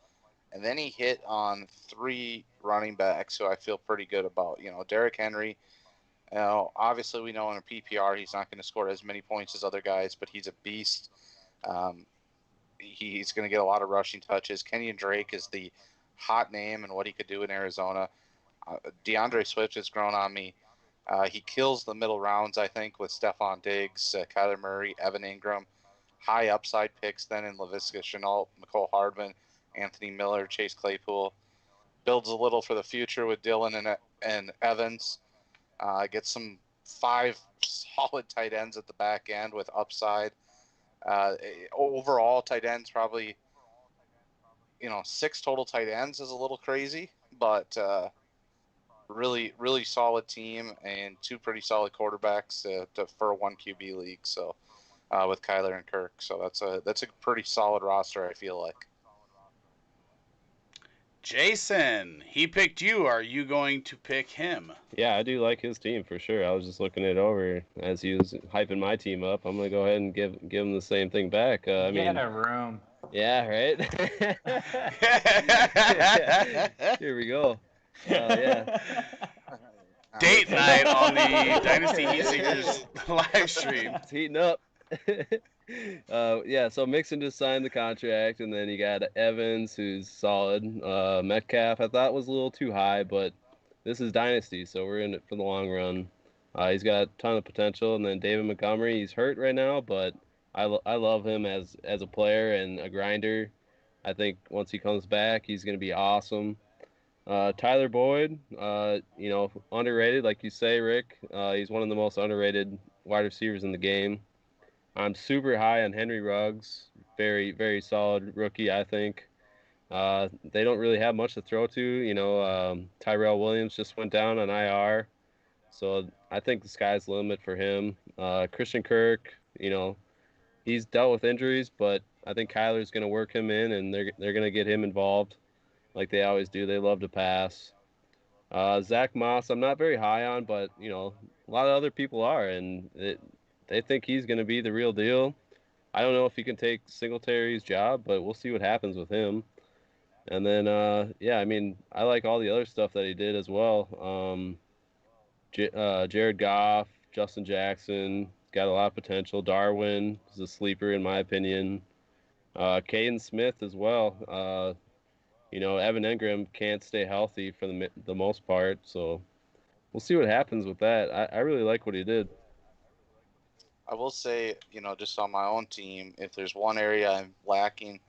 And then he hit on 3 running backs who I feel pretty good about. Derrick Henry. Obviously we know in a PPR he's not going to score as many points as other guys, but he's a beast. He's going to get a lot of rushing touches. Kenyan Drake is the hot name and what he could do in Arizona. DeAndre Swift has grown on me. He kills the middle rounds, I think, with Stephon Diggs, Kyler Murray, Evan Ingram. High upside picks then in Laviska Shenault, McCole Hardman, Anthony Miller, Chase Claypool. Builds a little for the future with Dylan and Evans. Gets some 5 solid tight ends at the back end with upside. Overall, tight ends probably, 6 total tight ends is a little crazy, but really, really solid team and 2 pretty solid quarterbacks for a 1 QB league. So with Kyler and Kirk, so that's a pretty solid roster, I feel like. Jason, he picked you. Are you going to pick him? Yeah, I do like his team for sure. I was just looking it over as he was hyping my team up. I'm gonna go ahead and give him the same thing back. I mean, Get a room. yeah, right. Here we go. Yeah. Date night on the Dynasty HeatSeekers live stream. It's heating up. Yeah, so Mixon just signed the contract, and then you got Evans, who's solid. Metcalf, I thought was a little too high, but this is Dynasty, so we're in it for the long run. He's got a ton of potential, and then David Montgomery, he's hurt right now, but I love him as a player and a grinder. I think once he comes back, he's going to be awesome. Tyler Boyd, underrated, like you say, Rick. He's one of the most underrated wide receivers in the game. I'm super high on Henry Ruggs. Very, very solid rookie, I think. They don't really have much to throw to. Tyrell Williams just went down on IR. So I think the sky's the limit for him. Christian Kirk, he's dealt with injuries, but I think Kyler's going to work him in, and they're going to get him involved like they always do. They love to pass. Zach Moss, I'm not very high on, but, a lot of other people are, and they think he's going to be the real deal. I don't know if he can take Singletary's job, but we'll see what happens with him. And then, yeah, I mean, I like all the other stuff that he did as well. Jared Goff, Justin Jackson, got a lot of potential. Darwin is a sleeper in my opinion. Caden Smith as well. Evan Engram can't stay healthy for the most part, so we'll see what happens with that. I really like what he did. I will say, just on my own team, if there's one area I'm lacking,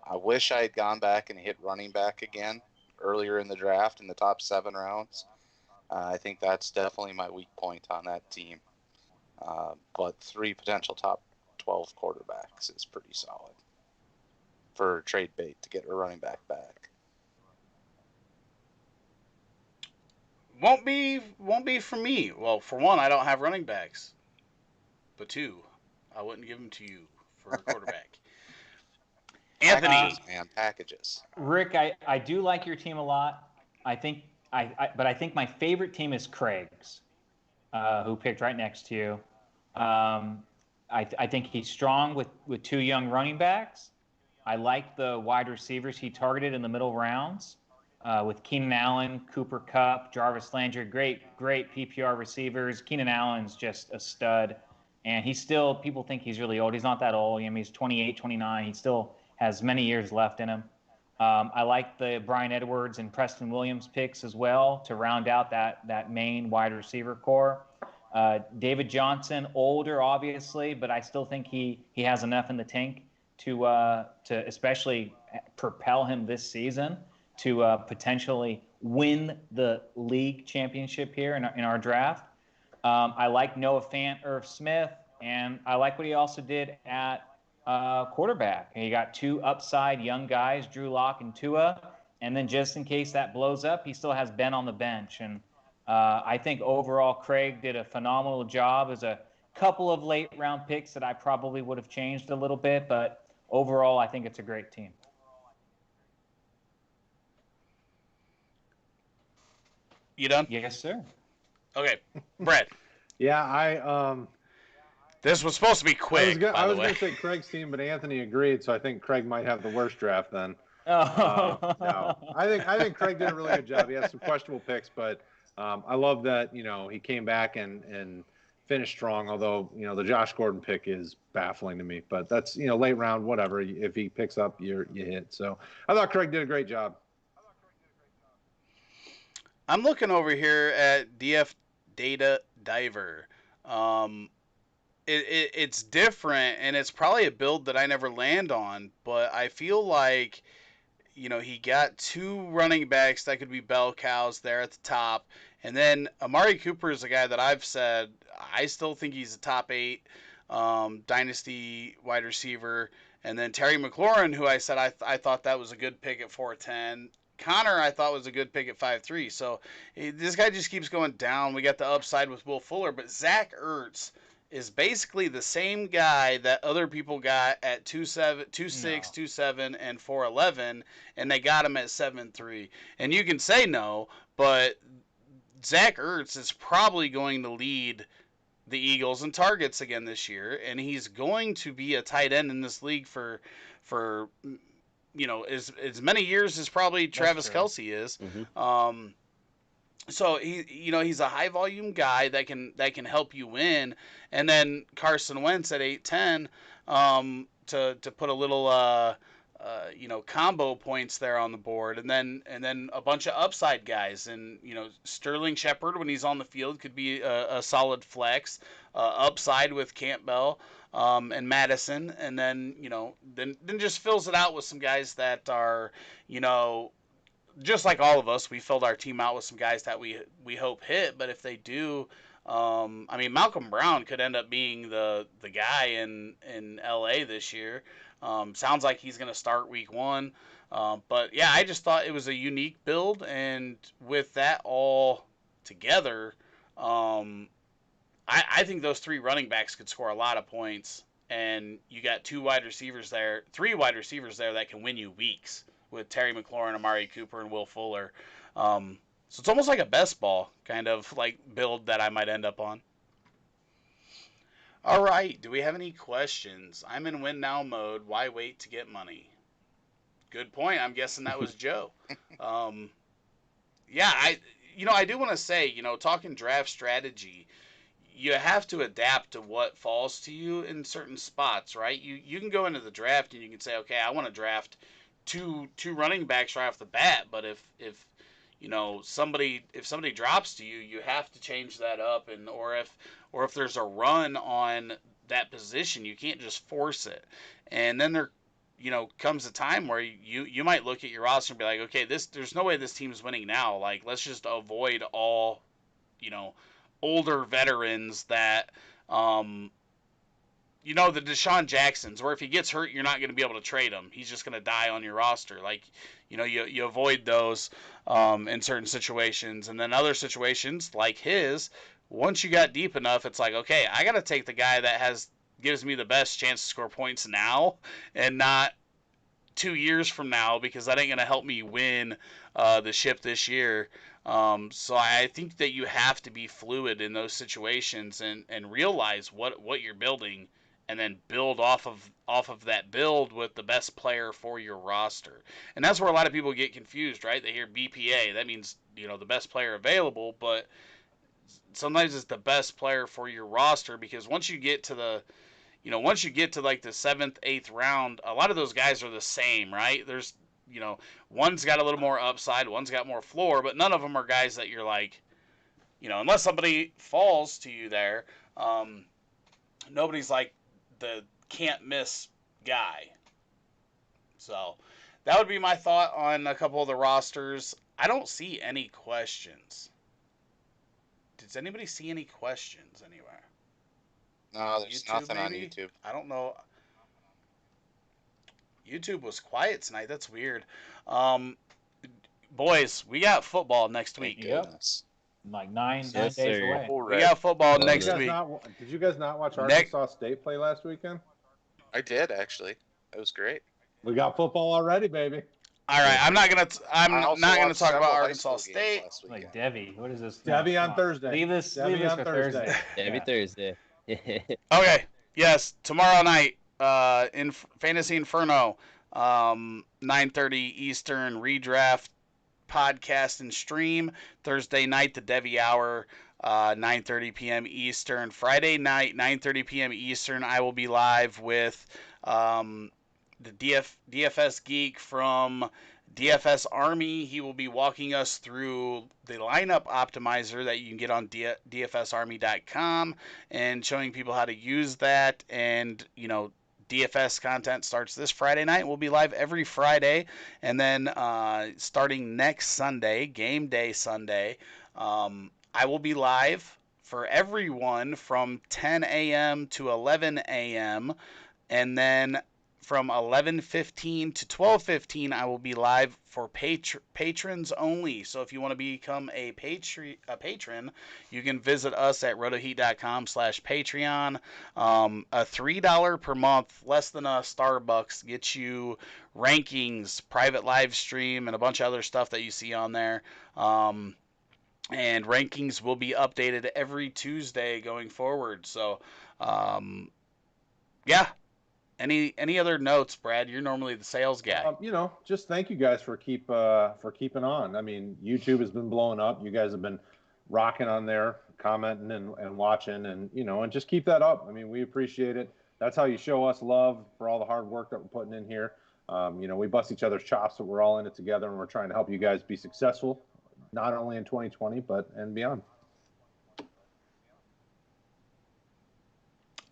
I wish I had gone back and hit running back again earlier in the draft in the top 7 rounds. I think that's definitely my weak point on that team. But 3 potential top 12 quarterbacks is pretty solid for trade bait to get a running back back. Won't be for me. Well, for one, I don't have running backs. But 2, I wouldn't give them to you for a quarterback. Anthony. Packages, man, packages. Rick, I do like your team a lot. But I think my favorite team is Craig's, who picked right next to you. I think he's strong with 2 young running backs. I like the wide receivers he targeted in the middle rounds with Keenan Allen, Cooper Kupp, Jarvis Landry, great PPR receivers. Keenan Allen's just a stud. And people think he's really old. He's not that old. I mean, he's 28, 29. He still has many years left in him. I like the Bryan Edwards and Preston Williams picks as well to round out that main wide receiver core. David Johnson, older obviously, but I still think he has enough in the tank to especially propel him this season to potentially win the league championship here in our draft. I like Noah Fant, Irv Smith, and I like what he also did at quarterback. He got 2 upside young guys, Drew Lock and Tua, and then just in case that blows up, he still has Ben on the bench. And I think overall Craig did a phenomenal job. As a couple of late round picks that I probably would have changed a little bit, but overall I think it's a great team. You done? Yes, sir. Okay, Brett. Yeah, This was supposed to be quick. I was going to say Craig's team, but Anthony agreed, so I think Craig might have the worst draft then. Oh. No, I think Craig did a really good job. He had some questionable picks, but I love that he came back and finished strong. Although the Josh Gordon pick is baffling to me, but that's late round, whatever. If he picks up, you hit. So I thought Craig did a great job. I'm looking over here at DF Data Diver. It's different, and it's probably a build that I never land on, but I feel like, he got 2 running backs that could be bell cows there at the top, and then Amari Cooper is a guy that I've said I still think he's a top 8 dynasty wide receiver, and then Terry McLaurin, who I said I thought that was a good pick at 4'10". Connor, I thought was a good pick at 5'3". So this guy just keeps going down. We got the upside with Will Fuller, but Zach Ertz is basically the same guy that other people got at 2'6", 2'7", and 4'11", and they got him at 7'3". And you can say no, but Zach Ertz is probably going to lead the Eagles in targets again this year, and he's going to be a tight end in this league for as many years as probably Travis Kelce is. Mm-hmm. So he's a high volume guy that can help you win. And then Carson Wentz at 8'10", to put a little combo points there on the board, and then a bunch of upside guys, and Sterling Shepard when he's on the field could be a solid flex, upside with Campbell. And Madison, and then then just fills it out with some guys that are, just like all of us, we filled our team out with some guys that we hope hit. But if they do, Malcolm Brown could end up being the guy in LA this year. Sounds like he's going to start week 1. But yeah, I just thought it was a unique build, and with that all together, I think those 3 running backs could score a lot of points, and you got 3 wide receivers there that can win you weeks with Terry McLaurin, Amari Cooper, and Will Fuller. So it's almost like a best ball kind of like build that I might end up on. All right, do we have any questions? I'm in win now mode. Why wait to get money? Good point. I'm guessing that was Joe. Yeah, I do want to say, talking draft strategy, you have to adapt to what falls to you in certain spots, right? You can go into the draft and you can say, okay, I want to draft two running backs right off the bat, but if somebody drops to you, you have to change that up, and or if there's a run on that position, you can't just force it. And then there comes a time where you might look at your roster and be like, okay, there's no way this team's winning now. Like, let's just avoid all, older veterans that, the Deshaun Jacksons, where if he gets hurt, you're not going to be able to trade him. He's just going to die on your roster. Like, you avoid those in certain situations. And then other situations like his, once you got deep enough, it's like, okay, I got to take the guy that gives me the best chance to score points now and not 2 years from now, because that ain't going to help me win the ship this year. So I think that you have to be fluid in those situations and realize what you're building, and then build off of that build with the best player for your roster. And that's where a lot of people get confused, right? They hear BPA, that means, the best player available, but sometimes it's the best player for your roster, because once you get to like the 7th, 8th round, a lot of those guys are the same, right? There's, one's got a little more upside, one's got more floor, but none of them are guys that you're like, unless somebody falls to you there, nobody's like the can't miss guy. So that would be my thought on a couple of the rosters. I don't see any questions. Does anybody see any questions anywhere? No, there's YouTube, nothing on maybe? YouTube. I don't know. YouTube was quiet tonight. That's weird. Boys, we got football next week. Yep. Goodness. Like nine Yes, days sir. away. We got football Love next it. week. Did you guys not watch Arkansas State play last weekend? I did, actually. It was great. We got football already, baby. All right, I'm not gonna I also talk watched about several high Arkansas school games State. last weekend. Like Debbie, what is this? Debbie Come on Thursday. Leave this Debbie for on Thursday. Every Yeah. Thursday. Okay, yes, tomorrow night, in Fantasy Inferno, 9:30 Eastern redraft podcast and stream. Thursday night, the Devi Hour, 9:30 p.m. Eastern. Friday night, 9:30 p.m. Eastern, I will be live with the DFS geek from DFS Army. He will be walking us through the lineup optimizer that you can get on dfsarmy.com and showing people how to use that. And, DFS content starts this Friday night. We'll be live every Friday. And then starting next Sunday, game day Sunday, I will be live for everyone from 10 a.m. to 11 a.m. And then from 11:15 to 12:15, I will be live for patrons only. So if you want to become a patron, you can visit us at rotoheat.com/Patreon. A $3 per month, less than a Starbucks, gets you rankings, private live stream, and a bunch of other stuff that you see on there. And rankings will be updated every Tuesday going forward. So, yeah. Any other notes, Brad? You're normally the sales guy. Just thank you guys for keeping on. I mean, YouTube has been blowing up. You guys have been rocking on there, commenting and watching, and just keep that up. I mean, we appreciate it. That's how you show us love for all the hard work that we're putting in here. We bust each other's chops, but we're all in it together, and we're trying to help you guys be successful, not only in 2020 but and beyond.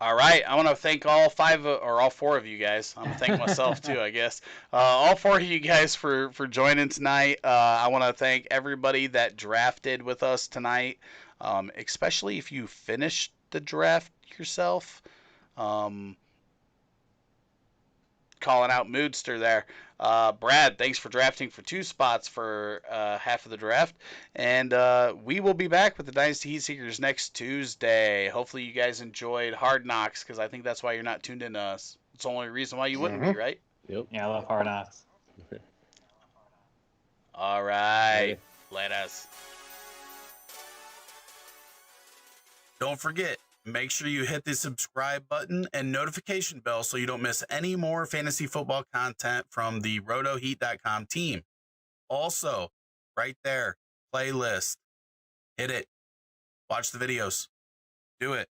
All right, I want to thank all four of you guys. I'm gonna thank myself too, I guess. All four of you guys for joining tonight. I want to thank everybody that drafted with us tonight, especially if you finished the draft yourself. Calling out Moodster there. Brad, thanks for drafting for 2 spots for half of the draft. And we will be back with the Dynasty HeatSeekers next Tuesday. Hopefully you guys enjoyed Hard Knocks, because I think that's why you're not tuned in to us. It's the only reason why you wouldn't be, right? Yep. Yeah, I love Hard Knocks. All right. Let us. Don't forget, Make sure you hit the subscribe button and notification bell so you don't miss any more fantasy football content from the RotoHeat.com team. Also, right there, playlist. Hit it. Watch the videos. Do it.